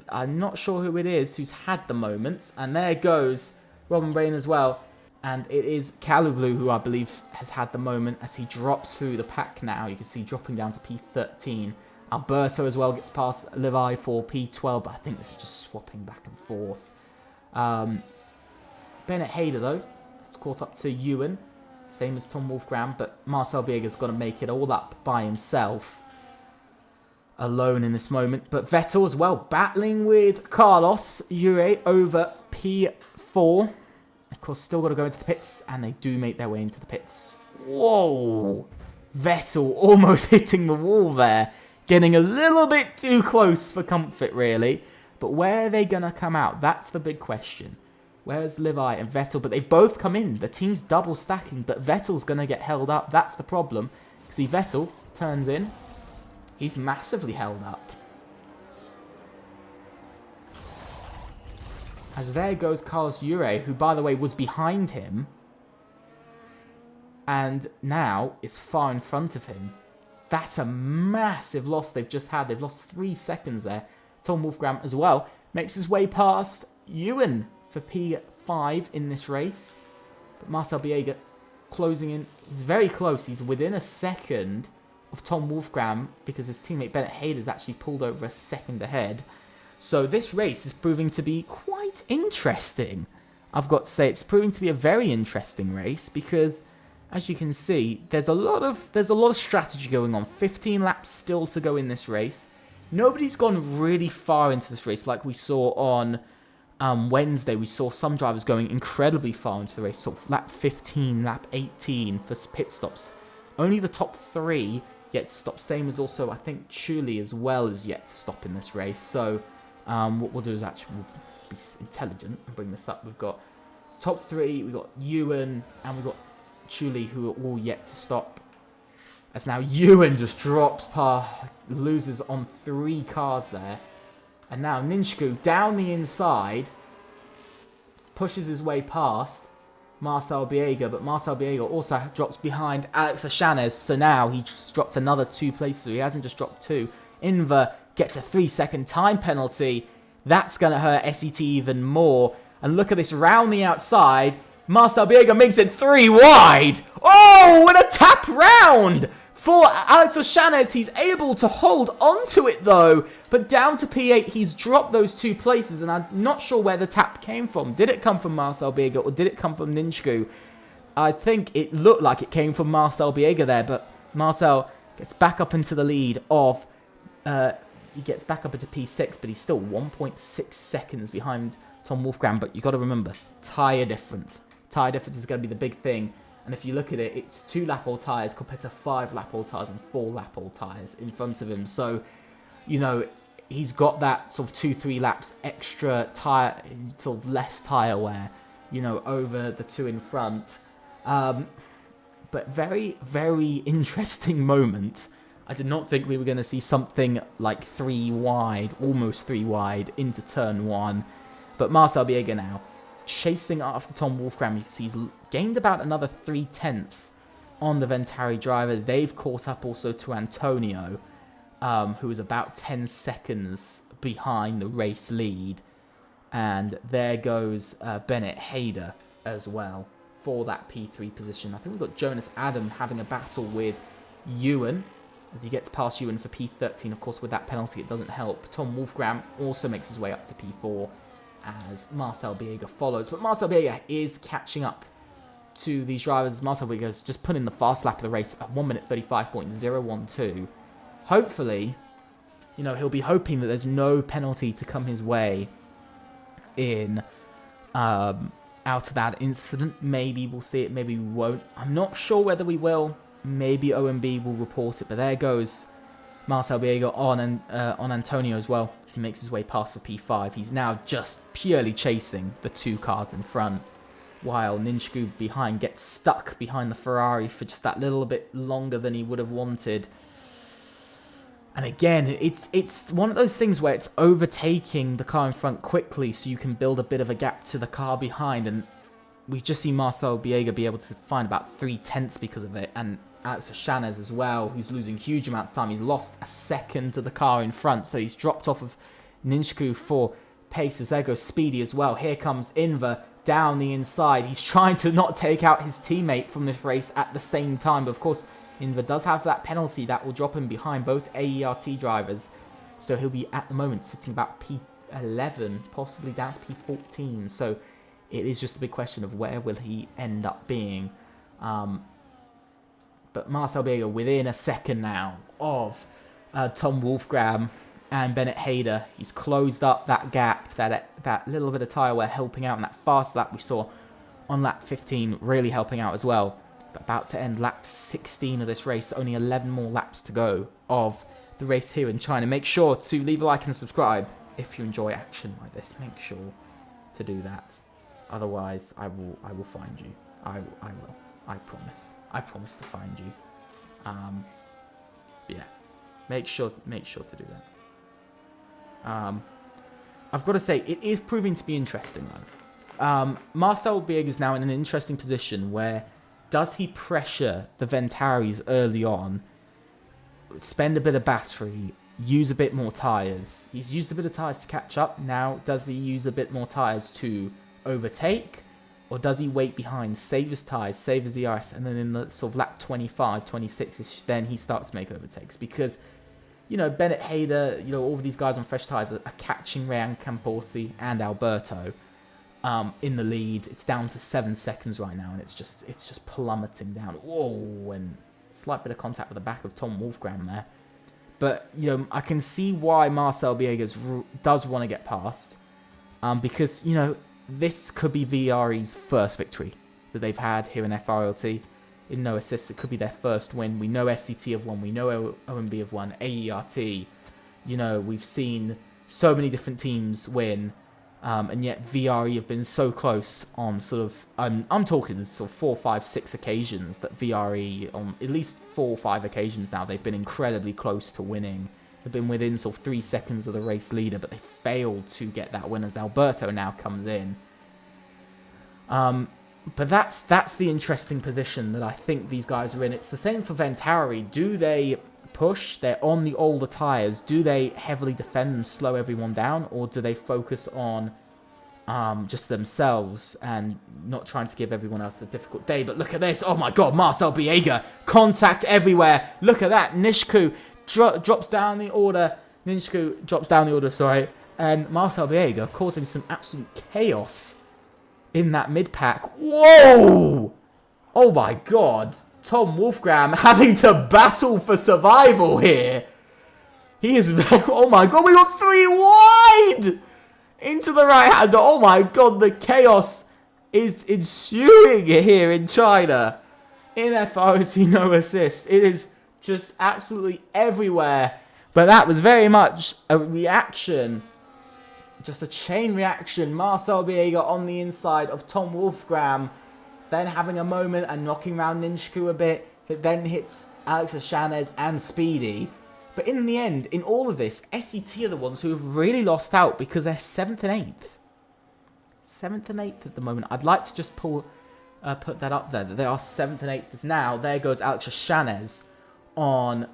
I'm not sure who it is who's had the moment. And there goes Robin Brain as well. And it is Calublu who I believe has had the moment as he drops through the pack now. You can see dropping down to P13. Alberto as well gets past Levi for P12. But I think this is just swapping back and forth. Bennett Hader though has caught up to Ewan. Same as Tom Wolfgram. But Marcel Biega's got to make it all up by himself. Alone in this moment, but Vettel as well battling with Carlos Ure over P4. Of course, still got to go into the pits, and they do make their way into the pits. Whoa! Vettel almost hitting the wall there, getting a little bit too close for comfort, really. But where are they going to come out? That's the big question. Where's Levi and Vettel? But they've both come in. The team's double stacking, but Vettel's going to get held up. That's the problem. See, Vettel turns in. He's massively held up. As there goes Carlos Ure, who, by the way, was behind him. and now is far in front of him. That's a massive loss they've just had. They've lost 3 seconds there. Tom Wolfgram as well makes his way past Ewan for P5 in this race. But Marcel Biega closing in. He's very close. He's within a second of Tom Wolfgram because his teammate Bennett Hayder's actually pulled over a second ahead. So this race is proving to be quite interesting. I've got to say it's proving to be a very interesting race because, as you can see, there's a lot of strategy going on. 15 laps still to go in this race. Nobody's gone really far into this race like we saw on Wednesday. We saw some drivers going incredibly far into the race, sort of lap 15, lap 18 for pit stops. Only the top 3 yet to stop. Same as also, I think, Chuli as well is yet to stop in this race. So what we'll do is actually we'll be intelligent and bring this up. We've got top 3, we've got Ewan, and we've got Chuli, who are all yet to stop. As now Ewan just drops loses on 3 cars there. And now Ninchku down the inside pushes his way past Marcel Biega, but Marcel Biega also drops behind Alex Ashanez, so now he just dropped another 2 places, so he hasn't just dropped 2. Inver gets a 3-second time penalty. That's going to hurt SET even more. And look at this, round the outside, Marcel Biega makes it 3 wide. Oh, what a tap round for Alex Ashanez. He's able to hold onto it though, but down to P8, he's dropped those 2 places, and I'm not sure where the tap came from. Did it come from Marcel Biega, or did it come from Ninchku? I think it looked like it came from Marcel Biega there, but Marcel gets back up into the lead of, he gets back up into P6, but he's still 1.6 seconds behind Tom Wolfgram. But you got to remember, tyre difference. Tyre difference is going to be the big thing. And if you look at it, it's 2 lap-all tyres compared to 5 lap-all tyres and 4 lap-all tyres in front of him. So, you know, he's got that sort of 2-3 laps extra tyre, sort of less tyre wear, you know, over the 2 in front. But very, very interesting moment. I did not think we were going to see something like 3 wide, almost 3 wide into turn 1. But Marcel Biega now chasing after Tom Wolfgram. You see he's gained about another 3/10 on the Ventari driver. They've caught up also to Antonio, who is about 10 seconds behind the race lead. And there goes Bennett Hayder as well for that P3 position. I think we've got Jonas Adam having a battle with Ewan as he gets past Ewan for P13. Of course, with that penalty, it doesn't help. Tom Wolfgram also makes his way up to P4 as Marcel Biega follows. But Marcel Biega is catching up to these drivers. Marcel Biega has just put in the fast lap of the race at 1 minute 35.012. Hopefully, you know, he'll be hoping that there's no penalty to come his way in out of that incident. Maybe we'll see it, maybe we won't. I'm not sure whether we will. Maybe OMB will report it, but there goes Marcel Biega on Antonio as well as he makes his way past for P5. He's now just purely chasing the 2 cars in front, while Ninchku behind gets stuck behind the Ferrari for just that little bit longer than he would have wanted. And again, it's one of those things where it's overtaking the car in front quickly so you can build a bit of a gap to the car behind. And we've just seen Marcel Biega be able to find about 3/10 because of it. And Alex Ashanez as well, who's losing huge amounts of time. He's lost a second to the car in front, so he's dropped off of Ninchku for paces. There goes Speedy as well. Here comes Inver down the inside. He's trying to not take out his teammate from this race at the same time. But of course, Inver does have that penalty that will drop him behind both AERT drivers. So he'll be, at the moment, sitting about P11, possibly down to P14. So it is just a big question of where will he end up being. But Marcel Biega within a second now of Tom Wolfgram and Bennett Hayder. He's closed up that gap, that little bit of tyre wear helping out, and that fast lap we saw on lap 15 really helping out as well. But about to end lap 16 of this race, only 11 more laps to go of the race here in China. Make sure to leave a like and subscribe if you enjoy action like this. Make sure to do that. Otherwise, I will find you. I will. I promise. I promise to find you. Yeah. Make sure to do that. I've got to say, it is proving to be interesting though. Marcel Biega is now in an interesting position where does he pressure the Ventaris early on, spend a bit of battery, use a bit more tyres? He's used a bit of tyres to catch up. Now, does he use a bit more tyres to overtake? Or does he wait behind, save his tyres, save his ERS, and then in the sort of lap 25, 26-ish, then he starts to make overtakes? Because, you know, Bennett, Hayder, you know, all of these guys on fresh tyres are catching Ryan Camporsi and Alberto in the lead. It's down to 7 seconds right now, and it's just plummeting down. Whoa, and slight bit of contact with the back of Tom Wolfgram there. But, you know, I can see why Marcel Viegas does want to get past. Because, you know, this could be VRE's first victory that they've had here in FRLT. In no assists, it could be their first win. We know SCT have won. We know OMB have won. AERT, you know, we've seen so many different teams win. And yet VRE have been so close on sort of, I'm talking sort of 4, 5, 6 occasions that VRE, on at least 4 or 5 occasions now, they've been incredibly close to winning. They've been within sort of 3 seconds of the race leader, but they failed to get that win as Alberto now comes in. But that's the interesting position that I think these guys are in. It's the same for Ventari. Do they push? They're on the older tyres. Do they heavily defend and slow everyone down? Or do they focus on just themselves and not trying to give everyone else a difficult day? But look at this. Oh my god, Marcel Biega. Contact everywhere. Look at that. Nishku drops down the order. Nishku drops down the order, sorry. And Marcel Biega causing some absolute chaos in that mid-pack. Whoa! Oh my god. Tom Wolfgram having to battle for survival here. He is very... Oh my god, we got 3 wide! Into the right-hander. Oh my god, the chaos is ensuing here in China. In FRLT no assists. It is just absolutely everywhere. But that was very much a reaction. Just a chain reaction. Marcel Biega on the inside of Tom Wolfgram. Then having a moment and knocking around Ninshku a bit. That then hits Alex Ashanez and Speedy. But in the end, in all of this, SCT are the ones who have really lost out because they're 7th and 8th. 7th and 8th at the moment. I'd like to just put that up there. That they are 7th and 8th now. There goes Alex Ashanez on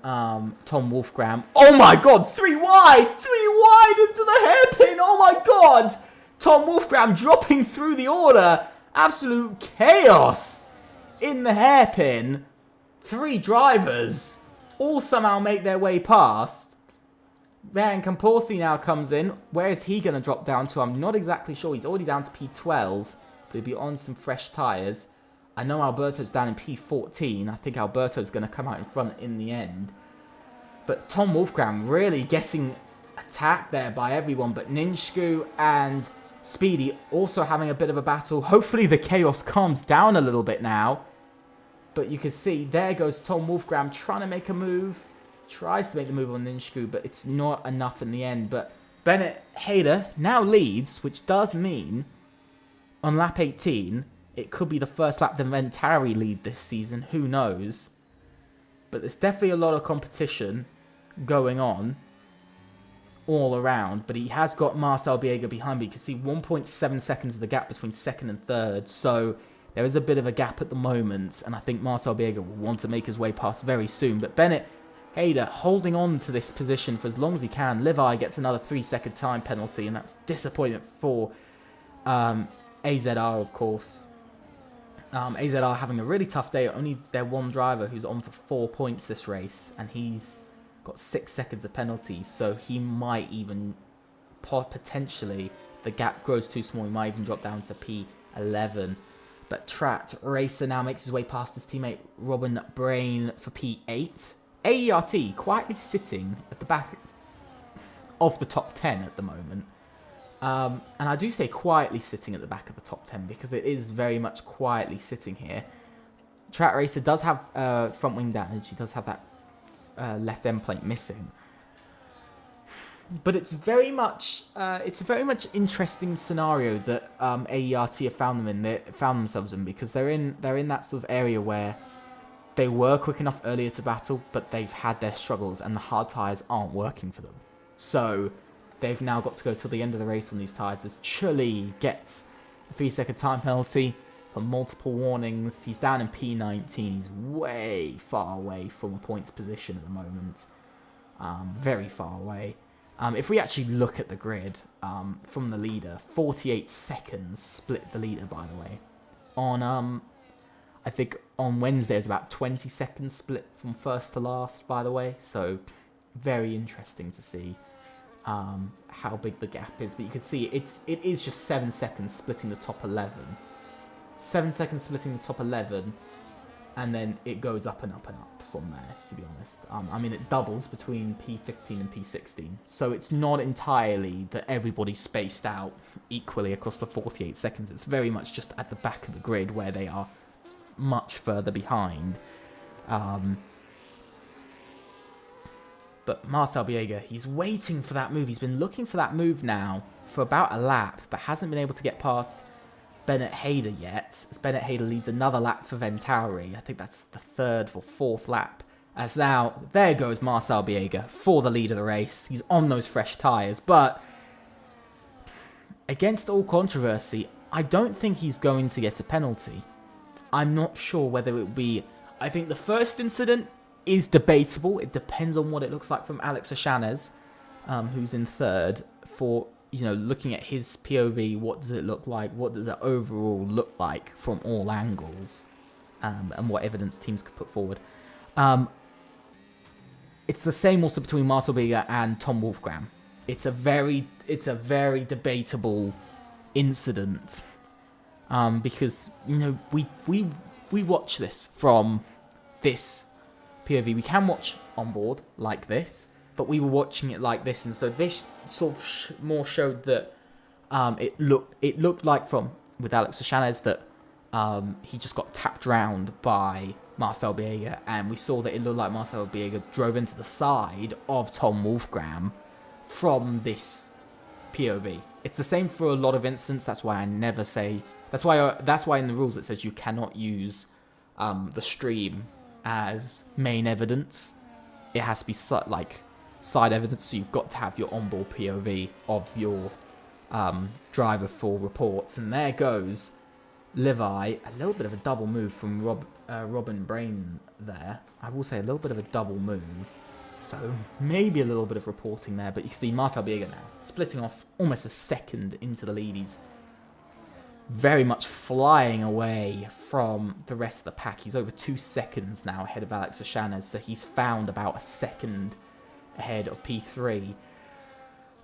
Tom Wolfgram. Oh my god, 3 wide! 3 wide into the hairpin! Oh my god! Tom Wolfgram dropping through the order. Absolute chaos in the hairpin. 3 drivers all somehow make their way past. Ryan Camporsi now comes in. Where is he going to drop down to? I'm not exactly sure. He's already down to P12. But he'll be on some fresh tyres. I know Alberto's down in P14. I think Alberto's going to come out in front in the end. But Tom Wolfgram really getting attacked there by everyone. But Ninshku and Speedy also having a bit of a battle. Hopefully the chaos calms down a little bit now. But you can see, there goes Tom Wolfgram trying to make a move. Tries to make the move on Ninshku, but it's not enough in the end. But Bennett Hayder now leads, which does mean on lap 18, it could be the first lap the Ventari lead this season. Who knows? But there's definitely a lot of competition going on all around. But he has got Marcel Biega behind me. You can see 1.7 seconds of the gap between 2nd and 3rd. So there is a bit of a gap at the moment. And I think Marcel Biega will want to make his way past very soon. But Bennett Hayder holding on to this position for as long as he can. Levi gets another 3-second time penalty. And that's disappointment for AZR, of course. AZR having a really tough day. Only their one driver who's on for 4 points this race. And he's got 6 seconds of penalties. So he might even, potentially, the gap grows too small. He might even drop down to P11. But Trat Racer now makes his way past his teammate Robin Brain for P8. AERT quietly sitting at the back of the top 10 at the moment. And I do say quietly sitting at the back of the top 10 because it is very much quietly sitting here. Trat Racer does have front wing damage. He does have that left end plate missing. But it's very much a very much interesting scenario that AERT have found themselves in, because they're in that sort of area where they were quick enough earlier to battle, but they've had their struggles and the hard tyres aren't working for them. So they've now got to go till the end of the race on these tyres as Chuli gets a 3-second time penalty. for multiple warnings. He's down in P19. He's way far away from a points position at the moment. Very far away. If we actually look at the grid from the leader, 48 seconds split the leader, by the way. On I think on Wednesday it's about 20 seconds split from first to last, by the way. So very interesting to see how big the gap is. But you can see it is just 7 seconds splitting the top 11. 7 seconds splitting the top 11, and then it goes up and up and up from there, to be honest. I mean, it doubles between P15 and P16. So it's not entirely that everybody's spaced out equally across the 48 seconds. It's very much just at the back of the grid where they are much further behind. But Marcel Biega, he's waiting for that move. He's been looking for that move now for about a lap, but hasn't been able to get past Bennett Hader yet, as Bennett Hader leads another lap for Ventauri. I think that's the third or fourth lap. As now, there goes Marcel Biega for the lead of the race. He's on those fresh tyres, but against all controversy, I don't think he's going to get a penalty. I'm not sure whether it will be... I think the first incident is debatable. It depends on what it looks like from Alex Achanez, who's in third, for... looking at his POV, what does it look like? What does it overall look like from all angles? And what evidence teams could put forward. It's the same also between Marcel Biega and Tom Wolfgram. It's a very debatable incident. Because, we watch this from this POV. We can watch on board like this, but we were watching it like this, and so this sort of more showed that it looked like with Alex Achanez that he just got tapped round by Marcel Biega, and we saw that it looked like Marcel Biega drove into the side of Tom Wolfgram from this POV. It's the same for a lot of instances. That's why I never say. That's why in the rules it says you cannot use the stream as main evidence. It has to be side evidence, so you've got to have your onboard POV of your driver for reports. And there goes Levi, a little bit of a double move from Robin Brain there. I will say a little bit of a double move, so maybe a little bit of reporting there. But you can see Marcel Biega now splitting off almost a second into the lead. He's very much flying away from the rest of the pack. He's over 2 seconds now ahead of Alex Achanez, so he's found about a second ahead of P3.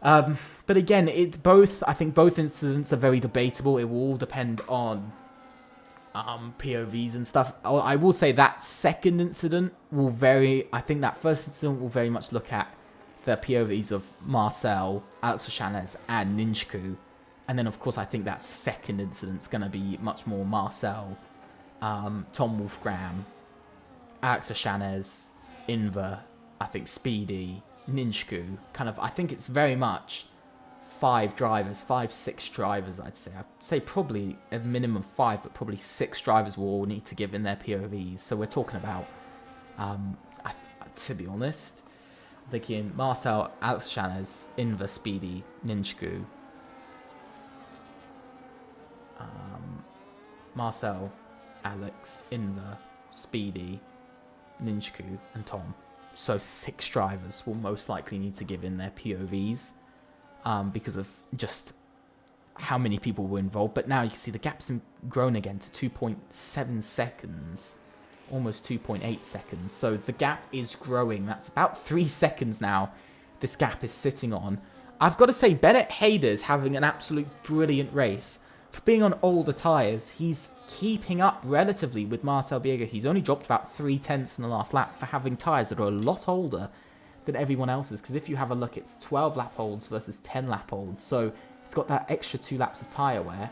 But again, I think both incidents are very debatable. It will all depend on POVs and stuff. I will say that second incident will vary. I think that first incident will very much look at the POVs of Marcel, Alex Achanez, and Ninchku. And then, of course, I think that second incident's going to be much more Marcel, Tom Wolfgram, Alex Achanez, Inver, I think Speedy, Ninchku. I think it's very much 5, 6 drivers, I'd say. I'd say probably a minimum 5, but probably 6 drivers will all need to give in their POVs. So we're talking about, to be honest, I'm thinking Marcel, Alex Achanez, Inver, Speedy, Ninchku. Marcel, Alex, Inver, Speedy, Ninchku, and Tom. So 6 drivers will most likely need to give in their POVs because of just how many people were involved. But now you can see the gap's grown again to 2.7 seconds, almost 2.8 seconds. So the gap is growing. That's about 3 seconds now this gap is sitting on. I've got to say, Bennett Hader's having an absolute brilliant race. For being on older tyres, he's keeping up relatively with Marcel Biega. He's only dropped about 3/10 in the last lap for having tyres that are a lot older than everyone else's. Because if you have a look, it's 12 lap olds versus 10 lap olds. So it's got that extra 2 laps of tyre wear.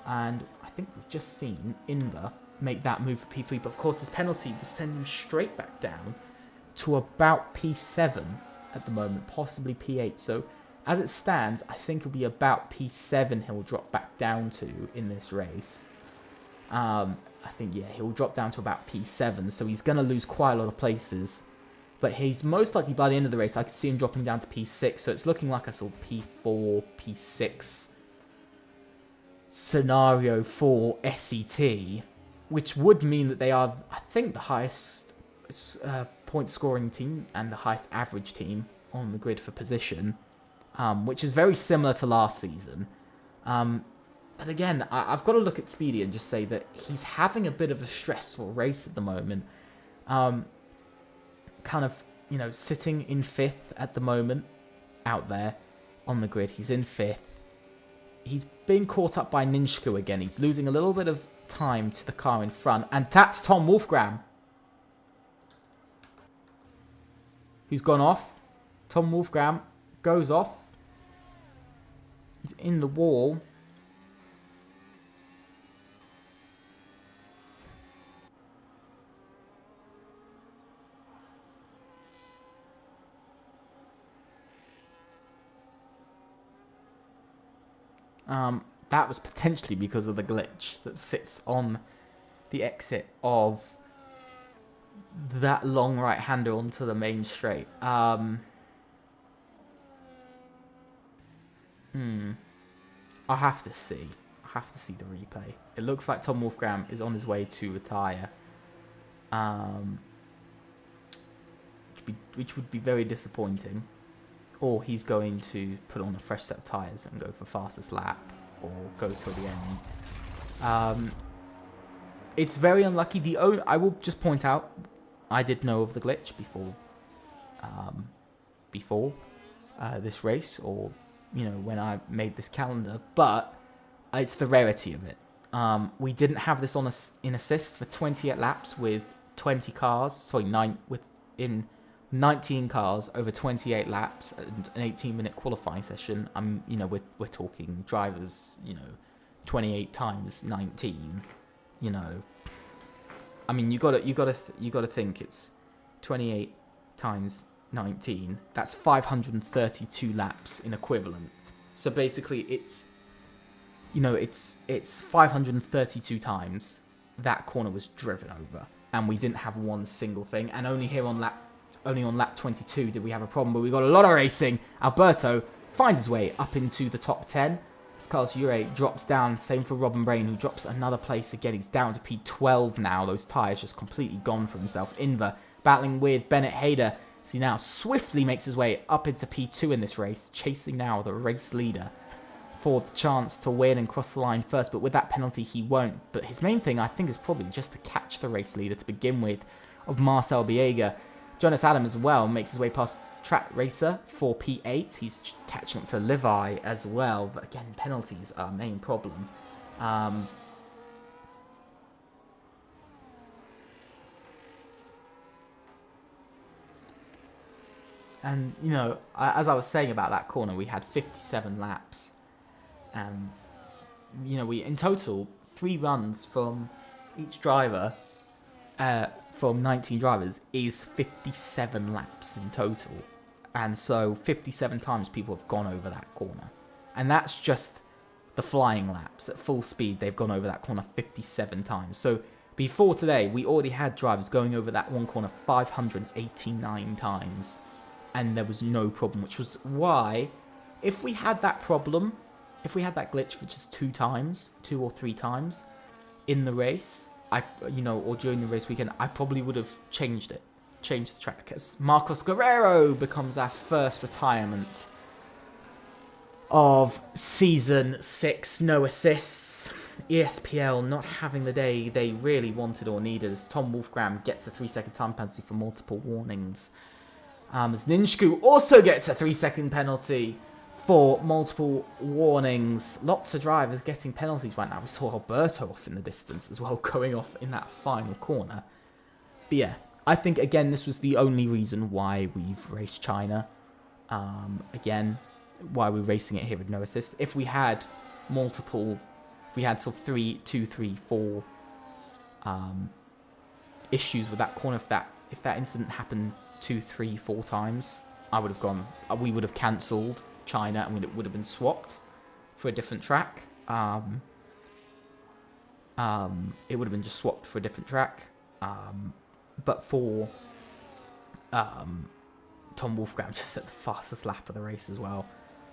And I think we've just seen Inver make that move for P3. But of course, his penalty will send him straight back down to about P7 at the moment, possibly P8. So as it stands, I think it'll be about P7 he'll drop back down to in this race. I think, yeah, he'll drop down to about P7, so he's going to lose quite a lot of places. But he's most likely, by the end of the race, I can see him dropping down to P6, so it's looking like a sort of P4, P6 scenario for SET, which would mean that they are, I think, the highest point scoring team and the highest average team on the grid for position, which is very similar to last season. But again, I've got to look at Speedy and just say that he's having a bit of a stressful race at the moment. Kind of, sitting in 5th at the moment out there on the grid. He's in 5th. He's being caught up by Ninshku again. He's losing a little bit of time to the car in front. And that's Tom Wolfgram, who's gone off. Tom Wolfgram goes off. He's in the wall. That was potentially because of the glitch that sits on the exit of that long right-hander onto the main straight. I'll have to see. I'll have to see the replay. It looks like Tom Wolfgram is on his way to retire. Which would be very disappointing. Or he's going to put on a fresh set of tyres and go for fastest lap, or go till the end. It's very unlucky. I will just point out, I did know of the glitch before this race, or when I made this calendar, but it's the rarity of it. We didn't have this on in assists for 28 laps with 20 cars. Sorry, 19 cars over 28 laps and an 18-minute qualifying session. We're talking drivers, 28 times 19. You gotta think it's 28 times 19. That's 532 laps in equivalent. So basically, it's 532 times that corner was driven over, and we didn't have one single thing. And only on lap 22 did we have a problem, but we got a lot of racing. Alberto finds his way up into the top 10. As Carlos Ure drops down, same for Robin Brain, who drops another place again. He's down to P12 now. Those tyres just completely gone for himself. Inver battling with Bennett Hayder, as he now swiftly makes his way up into P2 in this race, chasing now the race leader for the chance to win and cross the line first. But with that penalty, he won't. But his main thing, I think, is probably just to catch the race leader to begin with, of Marcel Biega. Jonas Adam as well makes his way past Track Racer for P8. He's catching up to Levi as well. But again, penalties are our main problem. And, as I was saying about that corner, we had 57 laps. We, in total, 3 runs from each driver, from 19 drivers, is 57 laps in total. And so 57 times people have gone over that corner. And that's just the flying laps. At full speed, they've gone over that corner 57 times. So before today, we already had drivers going over that one corner 589 times. And there was no problem, which was why, if we had that problem, if we had that glitch for just 2 or 3 times in the race, or during the race weekend, I probably would have changed the track, as Marcos Guerrero becomes our first retirement of Season 6. No assists. ESPL not having the day they really wanted or needed, as Tom Wolfgram gets a 3-second time penalty for multiple warnings. As Ninshku also gets a 3-second penalty for multiple warnings. Lots of drivers getting penalties right now. We saw Alberto off in the distance as well, going off in that final corner. But yeah, I think, again, this was the only reason why we've raced China. Again, why we're racing it here with no assists. If we had sort of 3, 2, 3, 4 issues with that corner, if that incident happened 2, 3, 4 times, we would have cancelled China, and it would have been swapped for a different track. It would have been just swapped for a different track. But for Tom Wolfgram just set the fastest lap of the race as well,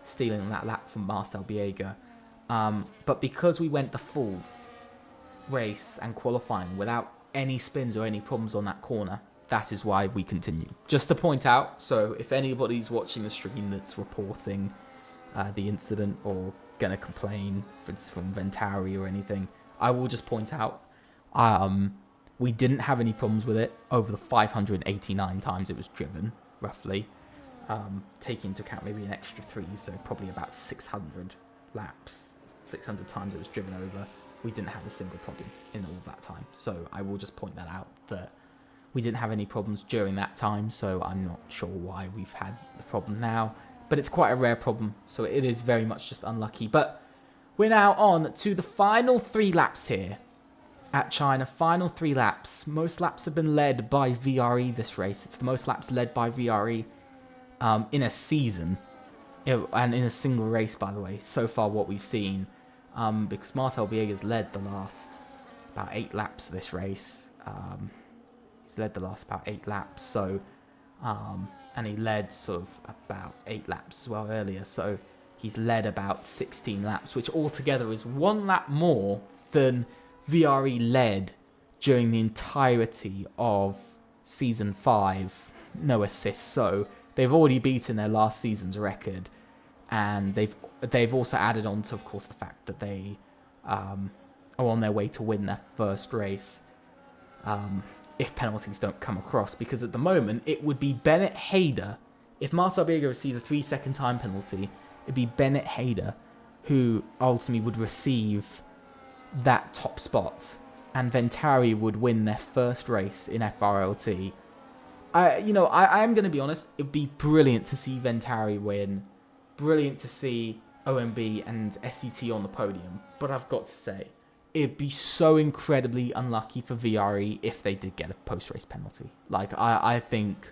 stealing that lap from Marcel Biega. But because we went the full race and qualifying without any spins or any problems on that corner, that is why we continue. Just to point out, so if anybody's watching the stream that's reporting the incident or going to complain, if it's from Ventari or anything, I will just point out we didn't have any problems with it over the 589 times it was driven, roughly. Taking into account maybe an extra 3, so probably about 600 laps, 600 times it was driven over. We didn't have a single problem in all that time. So I will just point that out, that we didn't have any problems during that time, so I'm not sure why we've had the problem now. But it's quite a rare problem, so it is very much just unlucky. But we're now on to the final 3 laps here at China. Final 3 laps. Most laps have been led by VRE this race. It's the most laps led by VRE in a season. And in a single race, by the way, so far what we've seen. Because Marcel Viegas led the last about 8 laps of this race. He's led the last about 8 laps, so and he led sort of about 8 laps as well earlier, so he's led about 16 laps, which altogether is 1 lap more than VRE led during the entirety of Season 5, no assists, so they've already beaten their last season's record, and they've also added on to, of course, the fact that they are on their way to win their first race. If penalties don't come across, because at the moment it would be Bennett Hader. If Marcel Biega receives a 3-second time penalty, it'd be Bennett Hader who ultimately would receive that top spot, and Ventari would win their first race in FRLT. I am going to be honest, it'd be brilliant to see Ventari win, brilliant to see OMB and SET on the podium, but I've got to say, it'd be so incredibly unlucky for VRE if they did get a post-race penalty. Like, I think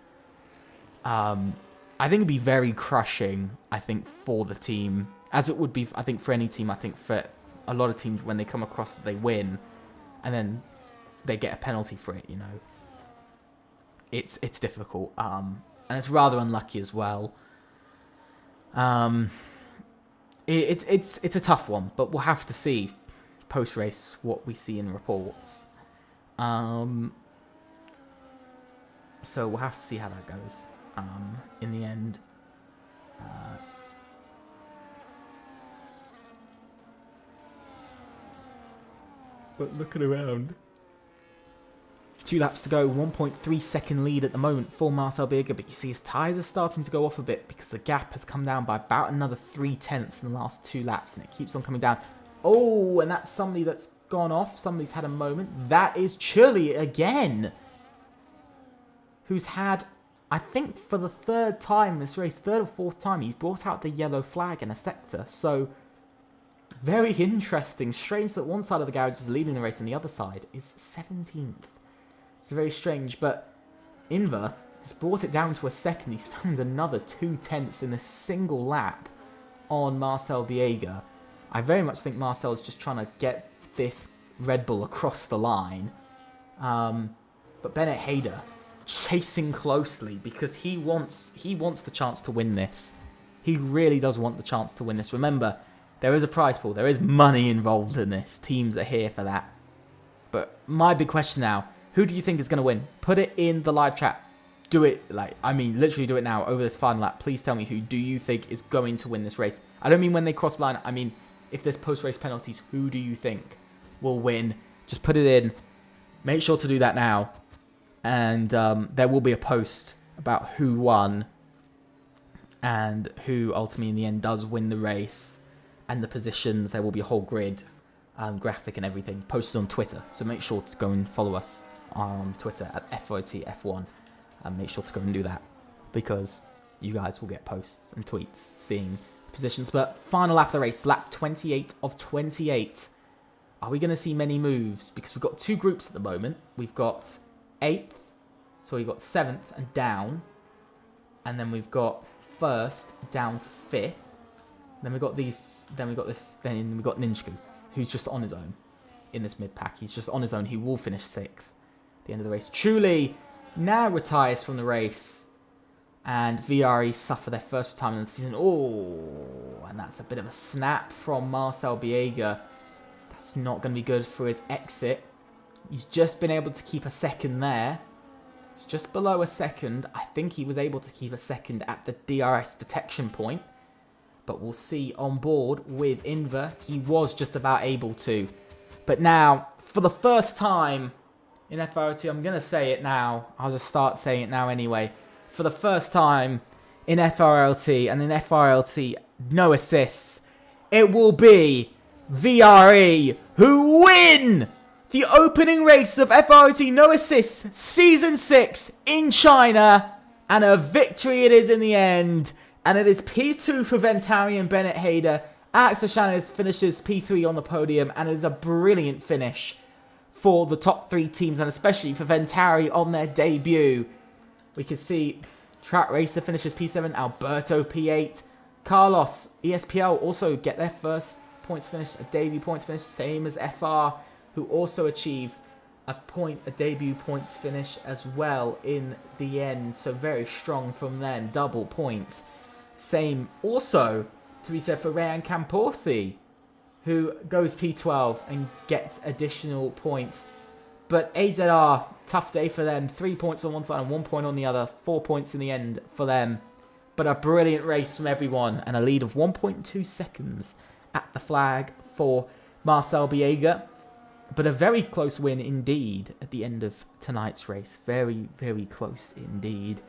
it'd be very crushing, I think, for the team, as it would be, I think, for any team. I think for a lot of teams, when they come across that they win, and then they get a penalty for it, it's difficult, and it's rather unlucky as well. It's a tough one, but we'll have to see post-race what we see in reports. So we'll have to see how that goes in the end. But looking around, 2 laps to go, 1.3 second lead at the moment for Marcel Biega, but you see his tyres are starting to go off a bit because the gap has come down by about another 0.3 in the last 2 laps, and it keeps on coming down. Oh, and that's somebody that's gone off. Somebody's had a moment. That is Churley again, who's had, I think, for the 3rd time this race, 3rd or 4th time, he's brought out the yellow flag in a sector. So, very interesting. Strange that one side of the garage is leading the race and the other side is 17th. It's very strange, but Inver has brought it down to a second. He's found another 0.2 in a single lap on Marcel Biega. I very much think Marcel is just trying to get this Red Bull across the line. But Bennett Hader chasing closely because he wants the chance to win this. He really does want the chance to win this. Remember, there is a prize pool. There is money involved in this. Teams are here for that. But my big question now, who do you think is going to win? Put it in the live chat. Do it, literally do it now over this final lap. Please tell me who do you think is going to win this race. I don't mean when they cross the line. I mean, if there's post-race penalties, who do you think will win? Just put it in. Make sure to do that now. And there will be a post about who won and who ultimately in the end does win the race. And the positions, there will be a whole grid, graphic and everything posted on Twitter. So make sure to go and follow us on Twitter at FRLT F1. And make sure to go and do that, because you guys will get posts and tweets seeing positions. But final lap of the race, lap 28 of 28. Are we going to see many moves? Because we've got 2 groups at the moment. We've got 8th, so we've got 7th and down. And then we've got 1st down to 5th. Then we've got these, then we've got this, then we've got Ninjaku, who's just on his own in this mid-pack. He's just on his own. He will finish 6th at the end of the race. Truly now retires from the race. And VRE suffer their first retirement of the season. Oh, and that's a bit of a snap from Marcel Biega. That's not going to be good for his exit. He's just been able to keep a second there. It's just below a second. I think he was able to keep a second at the DRS detection point. But we'll see on board with Inver. He was just about able to. But now, for the first time in FRLT, I'm going to say it now. I'll just start saying it now anyway. For the first time in FRLT and in FRLT no assists, it will be VRE who win the opening race of FRLT no assists Season 6 in China. And a victory it is in the end. And it is P2 for Ventari and Bennett Hader. Alex O'Shannon finishes P3 on the podium. And it is a brilliant finish for the top 3 teams. And especially for Ventari on their debut. We can see Track Racer finishes P7, Alberto P8. Carlos, ESPL also get their first points finish, a debut points finish, same as FR, who also achieve a debut points finish as well in the end. So very strong from them, double points. Same also to be said for Ryan Camporsi, who goes P12 and gets additional points. But AZR, tough day for them. 3 points on one side and 1 point on the other. 4 points in the end for them. But a brilliant race from everyone. And a lead of 1.2 seconds at the flag for Marcel Biega. But a very close win indeed at the end of tonight's race. Very, very close indeed.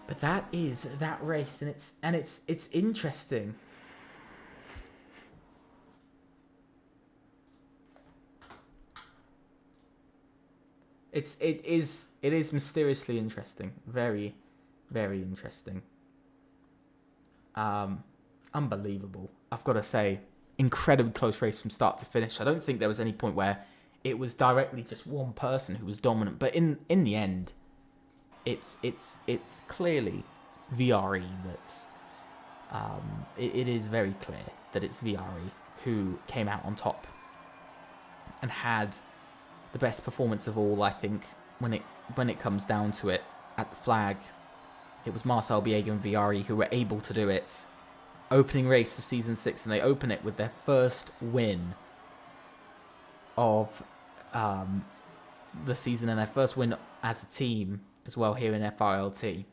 But that is that race. And it's interesting. It is mysteriously interesting. Very, very interesting. Unbelievable. I've got to say, incredibly close race from start to finish. I don't think there was any point where it was directly just one person who was dominant. But in the end, it's clearly VRE that's. It is very clear that it's VRE who came out on top and had the best performance of all. I think when it comes down to it at the flag, it was Marcel Biega and VRE who were able to do it. Opening race of Season 6, and they open it with their first win of the season and their first win as a team as well here in FRLT.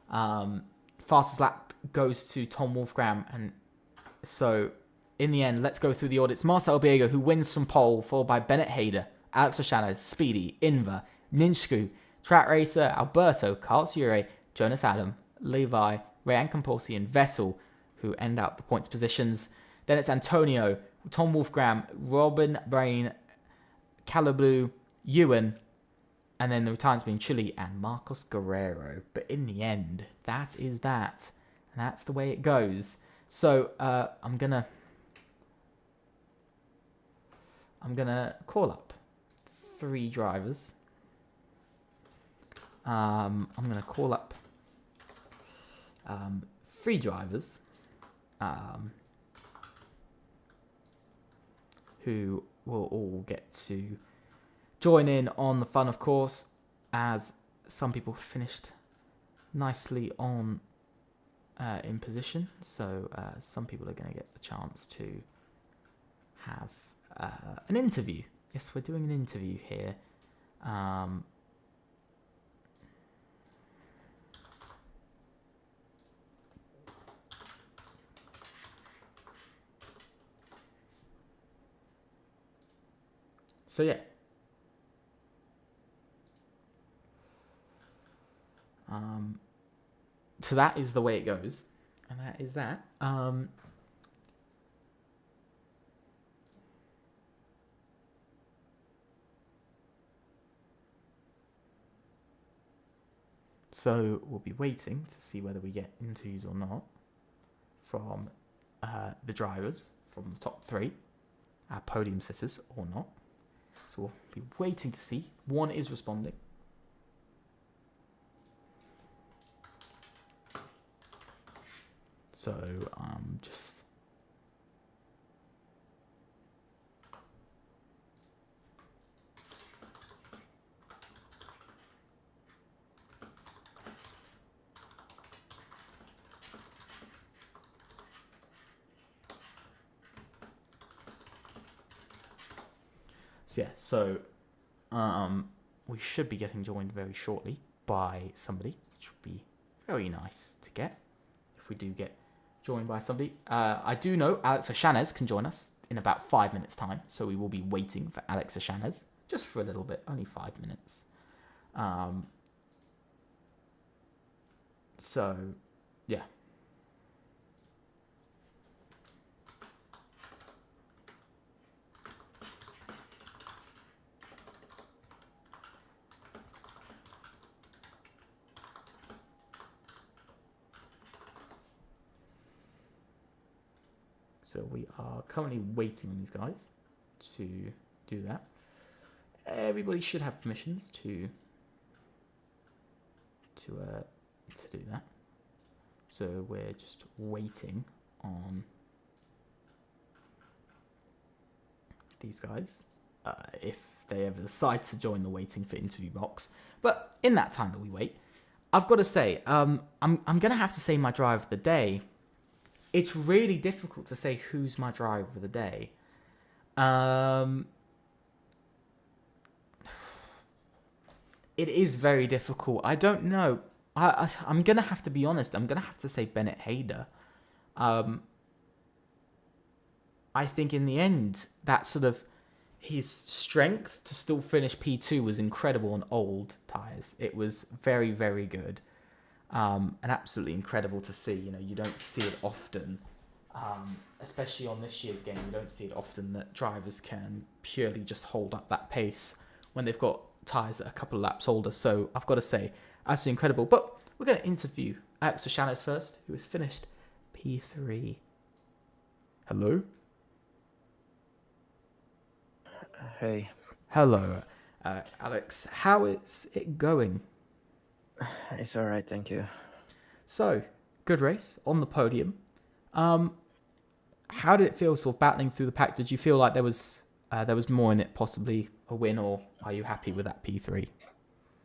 Fastest lap goes to Tom Wolfgram, and so in the end, let's go through the order. It's Marcel Biega who wins from pole, followed by Bennett Hader, Alex O'Shannon, Speedy, Inver, Ninshku, Track Racer, Alberto, Carlos Ure, Jonas Adam, Levi, Ryan Camporsi, and Vettel, who end out the points positions. Then it's Antonio, Tom Wolfgram, Robin Brain, Calablu, Ewan, and then the retirements being Chile and Marcos Guerrero. But in the end, that is that. And that's the way it goes. So I'm gonna call up 3 drivers. I'm gonna call up 3 drivers who will all get to join in on the fun, of course, as some people finished nicely on in position. So some people are going to get the chance to have an interview. Yes, we're doing an interview here. So yeah. So that is the way it goes. And that is that. So we'll be waiting to see whether we get interviews or not from the drivers, from the top 3, our podium sitters or not. So we'll be waiting to see. One is responding. So just So we should be getting joined very shortly by somebody, which would be very nice to get if we do get joined by somebody. I do know Alex Ashanez can join us in about 5 minutes' time, so we will be waiting for Alex Ashanez just for a little bit, only 5 minutes. So, yeah. So we are currently waiting on these guys to do that. Everybody should have permissions to do that. So we're just waiting on these guys if they ever decide to join the waiting for interview box. But in that time that we wait, I've got to say, I'm gonna have to say my driver of the day. It's really difficult to say who's my driver of the day. It is very difficult. I don't know. I'm going to have to be honest. I'm going to have to say Bennett Hader. I think in the end, that sort of his strength to still finish P2 was incredible on old tyres. It was very, very good. And absolutely incredible to see. You know, you don't see it often, especially on this year's game. You don't see it often that drivers can purely just hold up that pace when they've got tyres that are a couple of laps older. So I've got to say, absolutely incredible. But we're going to interview Alex Ashanez first, who has finished P3. Hello? Hey. Hello, Alex. How is it going? It's all right, thank you. So, good race on the podium. How did it feel sort of battling through the pack? Did you feel like there was more in it, possibly a win, or are you happy with that P3?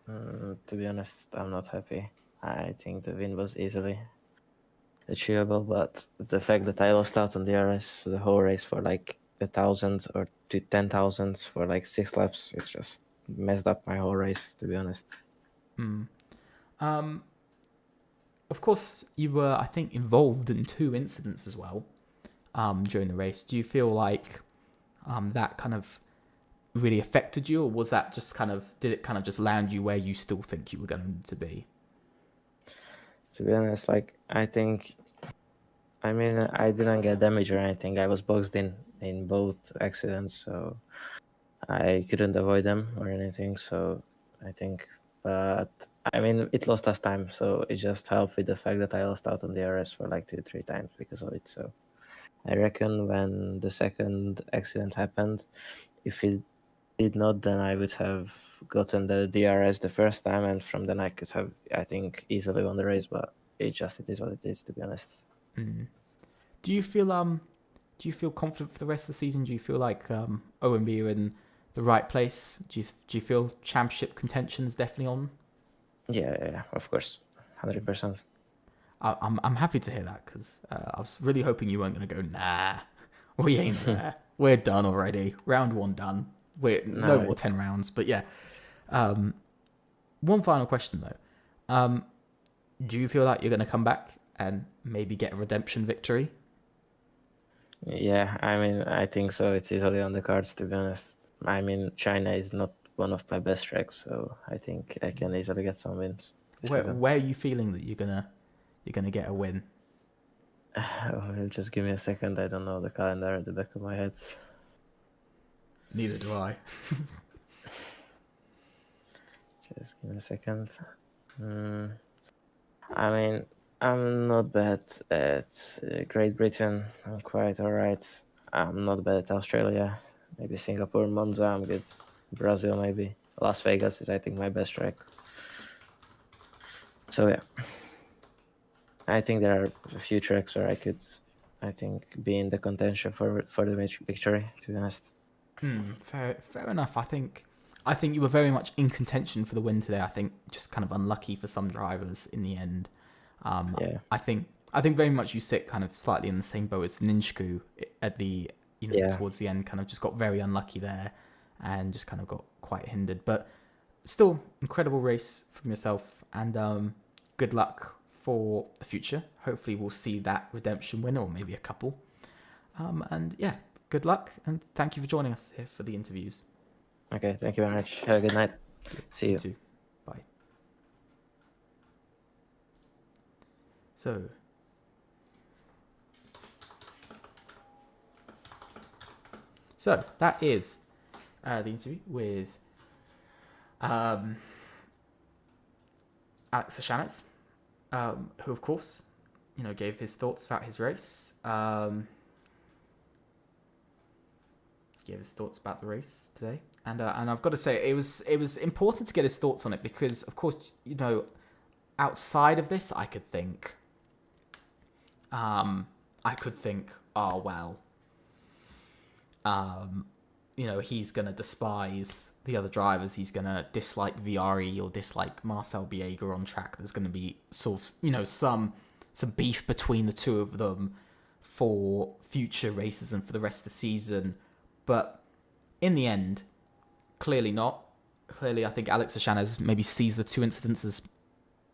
To be honest, I'm not happy. I think the win was easily achievable, but the fact that I lost out on the RS for the whole race for like 1,000 or to 10,000 for like 6 laps, it just messed up my whole race, to be honest. Of course, you were, I think, involved in 2 incidents as well during the race. Do you feel like that kind of really affected you, or was that just did it kind of just land you where you still think you were going to be? To be honest, I didn't get damage or anything. I was boxed in both accidents, so I couldn't avoid them or anything. So I think, but it lost us time, so it just helped with the fact that I lost out on the RS for like 2-3 times because of it. So I reckon when the second accident happened, if it did not, then I would have gotten the DRS the first time, and from then I could have, I think, easily won the race. But it is what it is, to be honest. Do you feel confident for the rest of the season? Do you feel like OMB are in the right place? Do you feel championship contention is definitely on? Yeah, of course, 100%. I'm happy to hear that, because I was really hoping you weren't going to go, nah, we ain't there. We're done already. Round 1 done. We're no more 10 rounds. But yeah, one final question though. Do you feel like you're going to come back and maybe get a redemption victory? Yeah, I think so. It's easily on the cards, to be honest. China is not one of my best tracks, so I think I can easily get some wins. Where are you feeling that you're gonna get a win? Just give me a second. I don't know the calendar at the back of my head. Neither do I. Just give me a second. I'm not bad at Great Britain. I'm quite alright. I'm not bad at Australia. Maybe Singapore, Monza, I'm good. Brazil, maybe. Las Vegas is, I think, my best track. So, yeah. I think there are a few tracks where I could, I think, be in the contention for the victory, to be honest. Fair enough. I think you were very much in contention for the win today. I think just kind of unlucky for some drivers in the end. Yeah. I think very much you sit kind of slightly in the same boat as Ninjaku at the towards the end, kind of just got very unlucky there. and just kind of got quite hindered. But still, incredible race from yourself, and good luck for the future. Hopefully we'll see that redemption win, or maybe a couple. And yeah, good luck, and thank you for joining us here for the interviews. Okay, thank you very much. Have a good night. See you. Too. Bye. So that is the interview with Alex Ashanes, who of course, gave his thoughts about his race. Gave his thoughts about the race today, and I've got to say it was important to get his thoughts on it, because of course, outside of this, I could think, oh well, he's gonna despise the other drivers. He's gonna dislike VRE or dislike Marcel Biega on track. There's gonna be sort of, some beef between the two of them for future races and for the rest of the season. But in the end, clearly not. Clearly, I think Alex Ashanes maybe sees the two incidents as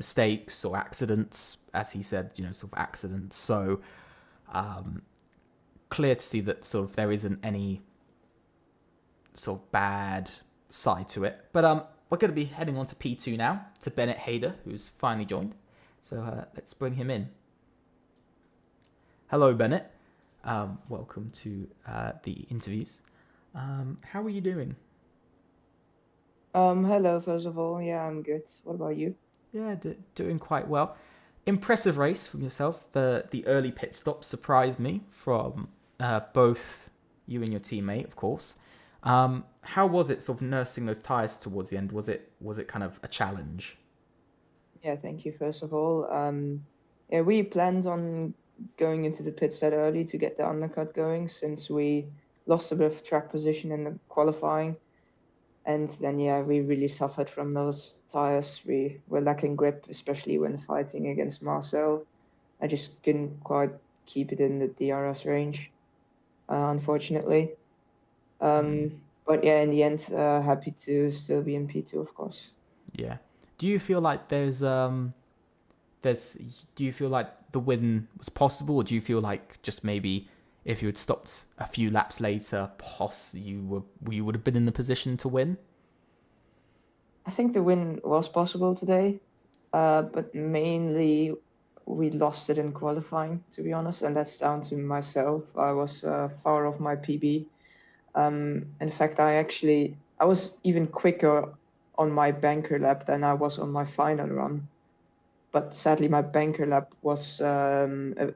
mistakes or accidents, as he said, sort of accidents. So, clear to see that sort of there isn't any sort of bad side to it. But we're going to be heading on to P2 now, to Bennett Hader, who's finally joined. So let's bring him in. Hello, Bennett. Welcome to the interviews. How are you doing? Hello, first of all. Yeah, I'm good. What about you? Yeah, doing quite well. Impressive race from yourself. The early pit stop surprised me from both you and your teammate, of course. How was it sort of nursing those tyres towards the end? Was it kind of a challenge? Yeah, thank you, first of all. Yeah, we planned on going into the pits that early to get the undercut going, since we lost a bit of track position in the qualifying. And then, yeah, we really suffered from those tires. We were lacking grip, especially when fighting against Marcel. I just couldn't quite keep it in the DRS range, unfortunately. But yeah, in the end, happy to still be in P2, of course. Yeah. Do you feel like do you feel like the win was possible, or do you feel like just maybe if you had stopped a few laps later, you would have been in the position to win? I think the win was possible today, but mainly we lost it in qualifying, to be honest, and that's down to myself. I was far off my PB. In fact, I was even quicker on my banker lap than I was on my final run. But sadly, my banker lap was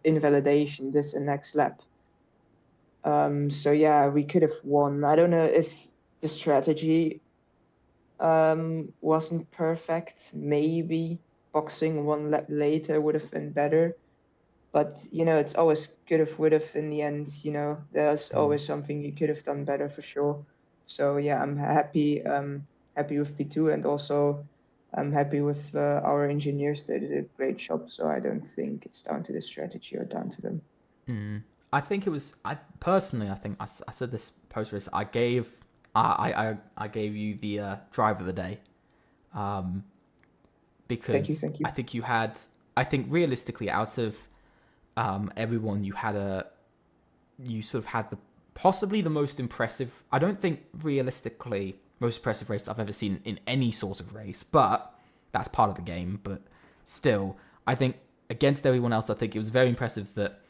invalidation this next lap. So yeah, we could have won. I don't know if the strategy wasn't perfect. Maybe boxing one lap later would have been better. But, it's always could have, would have in the end, there's always something you could have done better for sure. So yeah, I'm happy with P2, and also I'm happy with our engineers. They did a great job. So I don't think it's down to the strategy or down to them. I think it was. I think I said this post race. I gave you the driver of the day, because Thank you. I think you had. I think realistically, out of everyone, you sort of had possibly the most impressive. I don't think realistically most impressive race I've ever seen in any sort of race, but that's part of the game. But still, I think against everyone else, I think it was very impressive that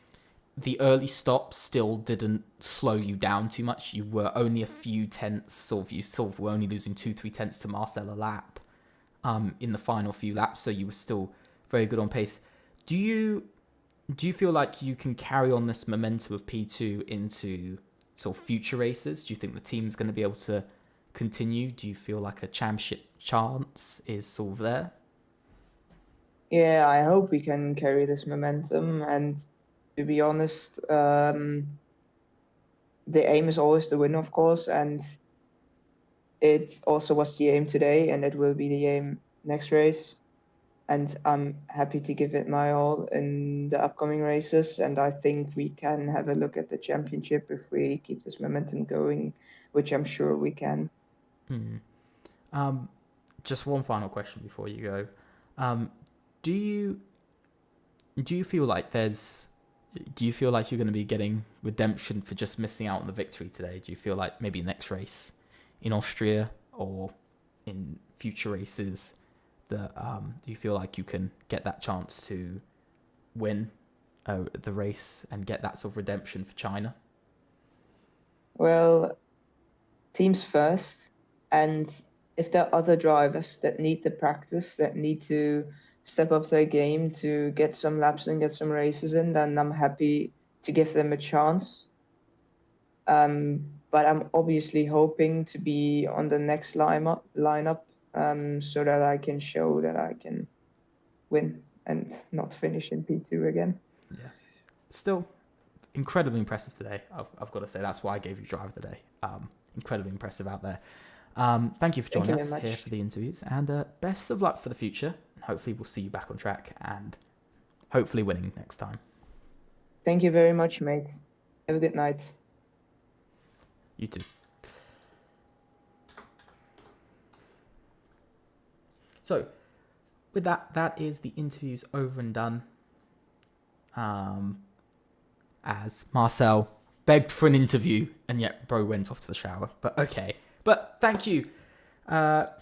the early stops still didn't slow you down too much. You were only a few tenths, you were only losing 2-3 tenths to Marcel a lap in the final few laps, so you were still very good on pace. Do you feel like you can carry on this momentum of P2 into sort of future races? Do you think the team's going to be able to continue? Do you feel like a championship chance is sort of there? Yeah, I hope we can carry this momentum. And to be honest, the aim is always to win, of course. And it also was the aim today, and it will be the aim next race. and I'm happy to give it my all in the upcoming races. And I think we can have a look at the championship if we keep this momentum going, which I'm sure we can. Just one final question before you go. Do you feel like you're going to be getting redemption for just missing out on the victory today? Do you feel like maybe next race in Austria or in future races that do you feel like you can get that chance to win the race and get that sort of redemption for China? Well, teams first, and if there are other drivers that need the practice, that need to step up their game to get some laps and get some races in, then I'm happy to give them a chance. But I'm obviously hoping to be on the next lineup, so that I can show that I can win and not finish in P2 again. Yeah. Still incredibly impressive today. I've got to say that's why I gave you drive of the day. Incredibly impressive out there. Thank you for joining us here for the interviews, and best of luck for the future. And hopefully we'll see you back on track and hopefully winning next time. Thank you very much, mate. Have a good night. You too. So, with that is the interviews over and done. As Marcel begged for an interview, and yet bro went off to the shower. But okay. But thank you to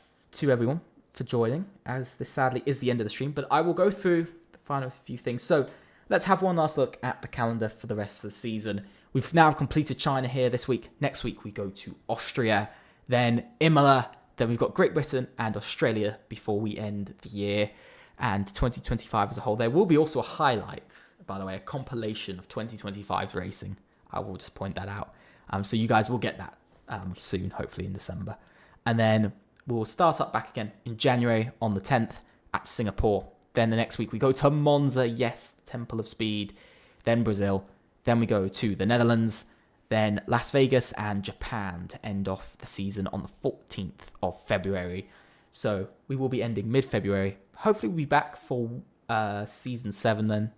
everyone for joining, as this sadly is the end of the stream. But I will go through the final few things. So, let's have one last look at the calendar for the rest of the season. We've now completed China here this week. Next week we go to Austria, then Imola, then we've got Great Britain and Australia before we end the year and 2025 as a whole. There will be also a highlight, by the way, a compilation of 2025's racing. I will just point that out. So you guys will get that soon, hopefully in December. And then we'll start up back again in January on the 10th at Singapore. Then the next week we go to Monza, yes, Temple of Speed, then Brazil. Then we go to the Netherlands, then Las Vegas and Japan to end off the season on the 14th of February. So we will be ending mid-February. Hopefully we'll be back for season 7 then,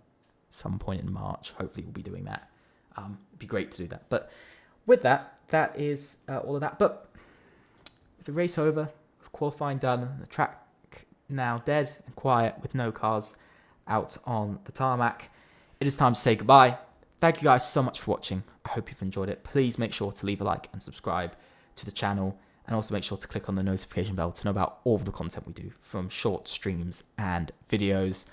some point in March. Hopefully we'll be doing that. It'd be great to do that. But with that, that is all of that. But with the race over, with qualifying done, the track now dead and quiet with no cars out on the tarmac, it is time to say goodbye. Thank you guys so much for watching. I hope you've enjoyed it. Please make sure to leave a like and subscribe to the channel, and also make sure to click on the notification bell to know about all of the content we do, from short streams and videos.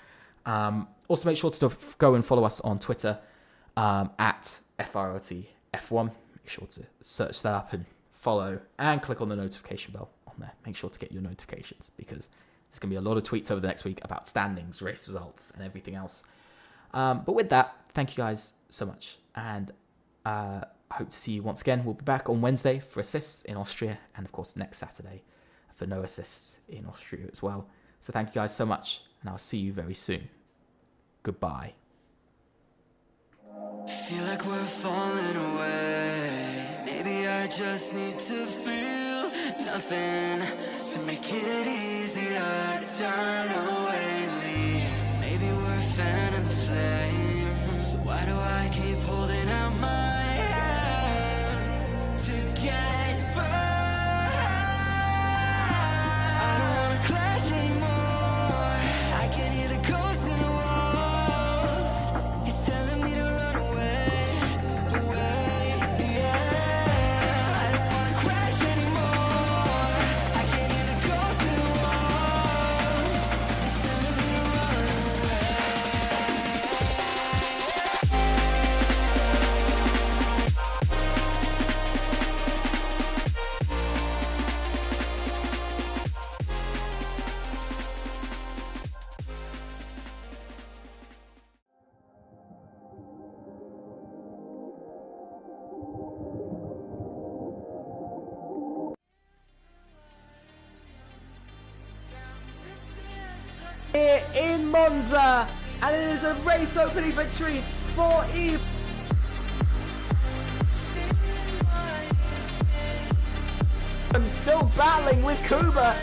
Also make sure to go and follow us on Twitter at FRLT F1. Make sure to search that up and follow, and click on the notification bell on there. Make sure to get your notifications, because there's going to be a lot of tweets over the next week about standings, race results, and everything else. But with that, thank you guys so much, and I hope to see you once again. We'll be back on Wednesday for assists in Austria, and of course next Saturday for no assists in Austria as well. So thank you guys so much, and I'll see you very soon. Goodbye. Feel like we're falling away. Maybe I just need to feel nothing to make it easier to turn away. Maybe we're a fan of the flame, so why do I keep holding out my hand to get burned? I don't wanna clash anymore. I can hear the ghosts in the walls. It's telling me to run away, away, yeah. I don't wanna crash anymore. I can hear the ghosts in the walls. It's telling me to run away. Here in Monza, and it is a race opening victory for Eve. I'm still battling with Kuba.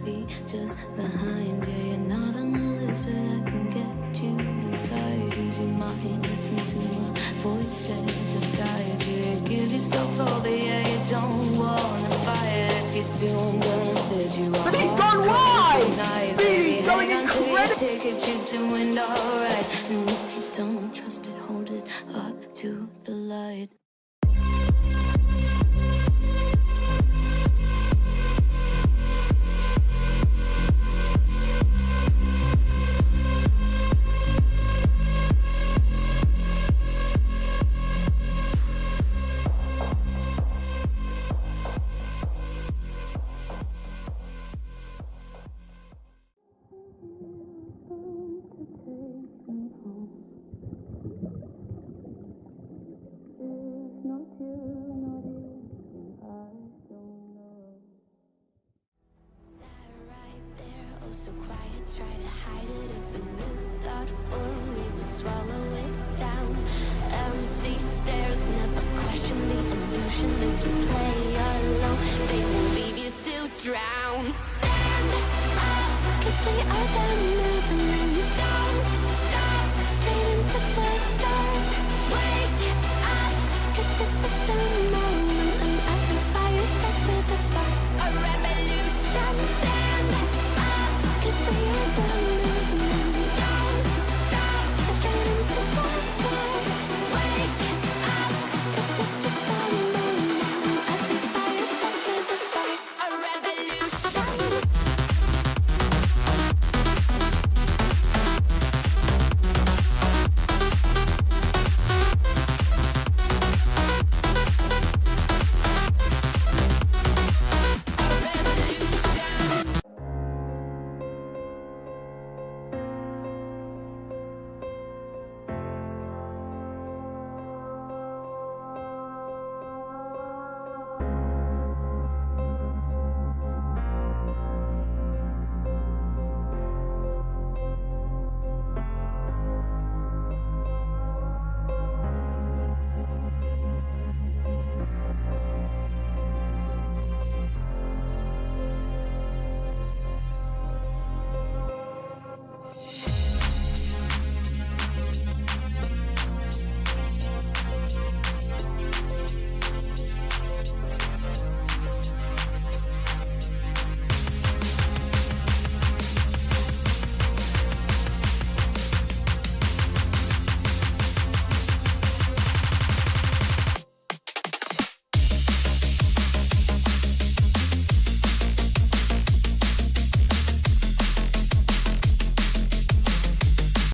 be just behind you. You're not on the list, but I can get you inside. Easy mind, listen to my voices that guide you. You give yourself over, yeah, you don't wanna fight. If you do, I'm gonna bid you all. He's gone wide! Speedy's going incredible! Ticket, you're doing alright. And if you don't trust it, hold it up to the light. So quiet, try to hide it. If a new thought formed, we would swallow it down. Empty stares, never question the illusion. If you play alone, they will leave you to drown. Stand up, 'cause we are the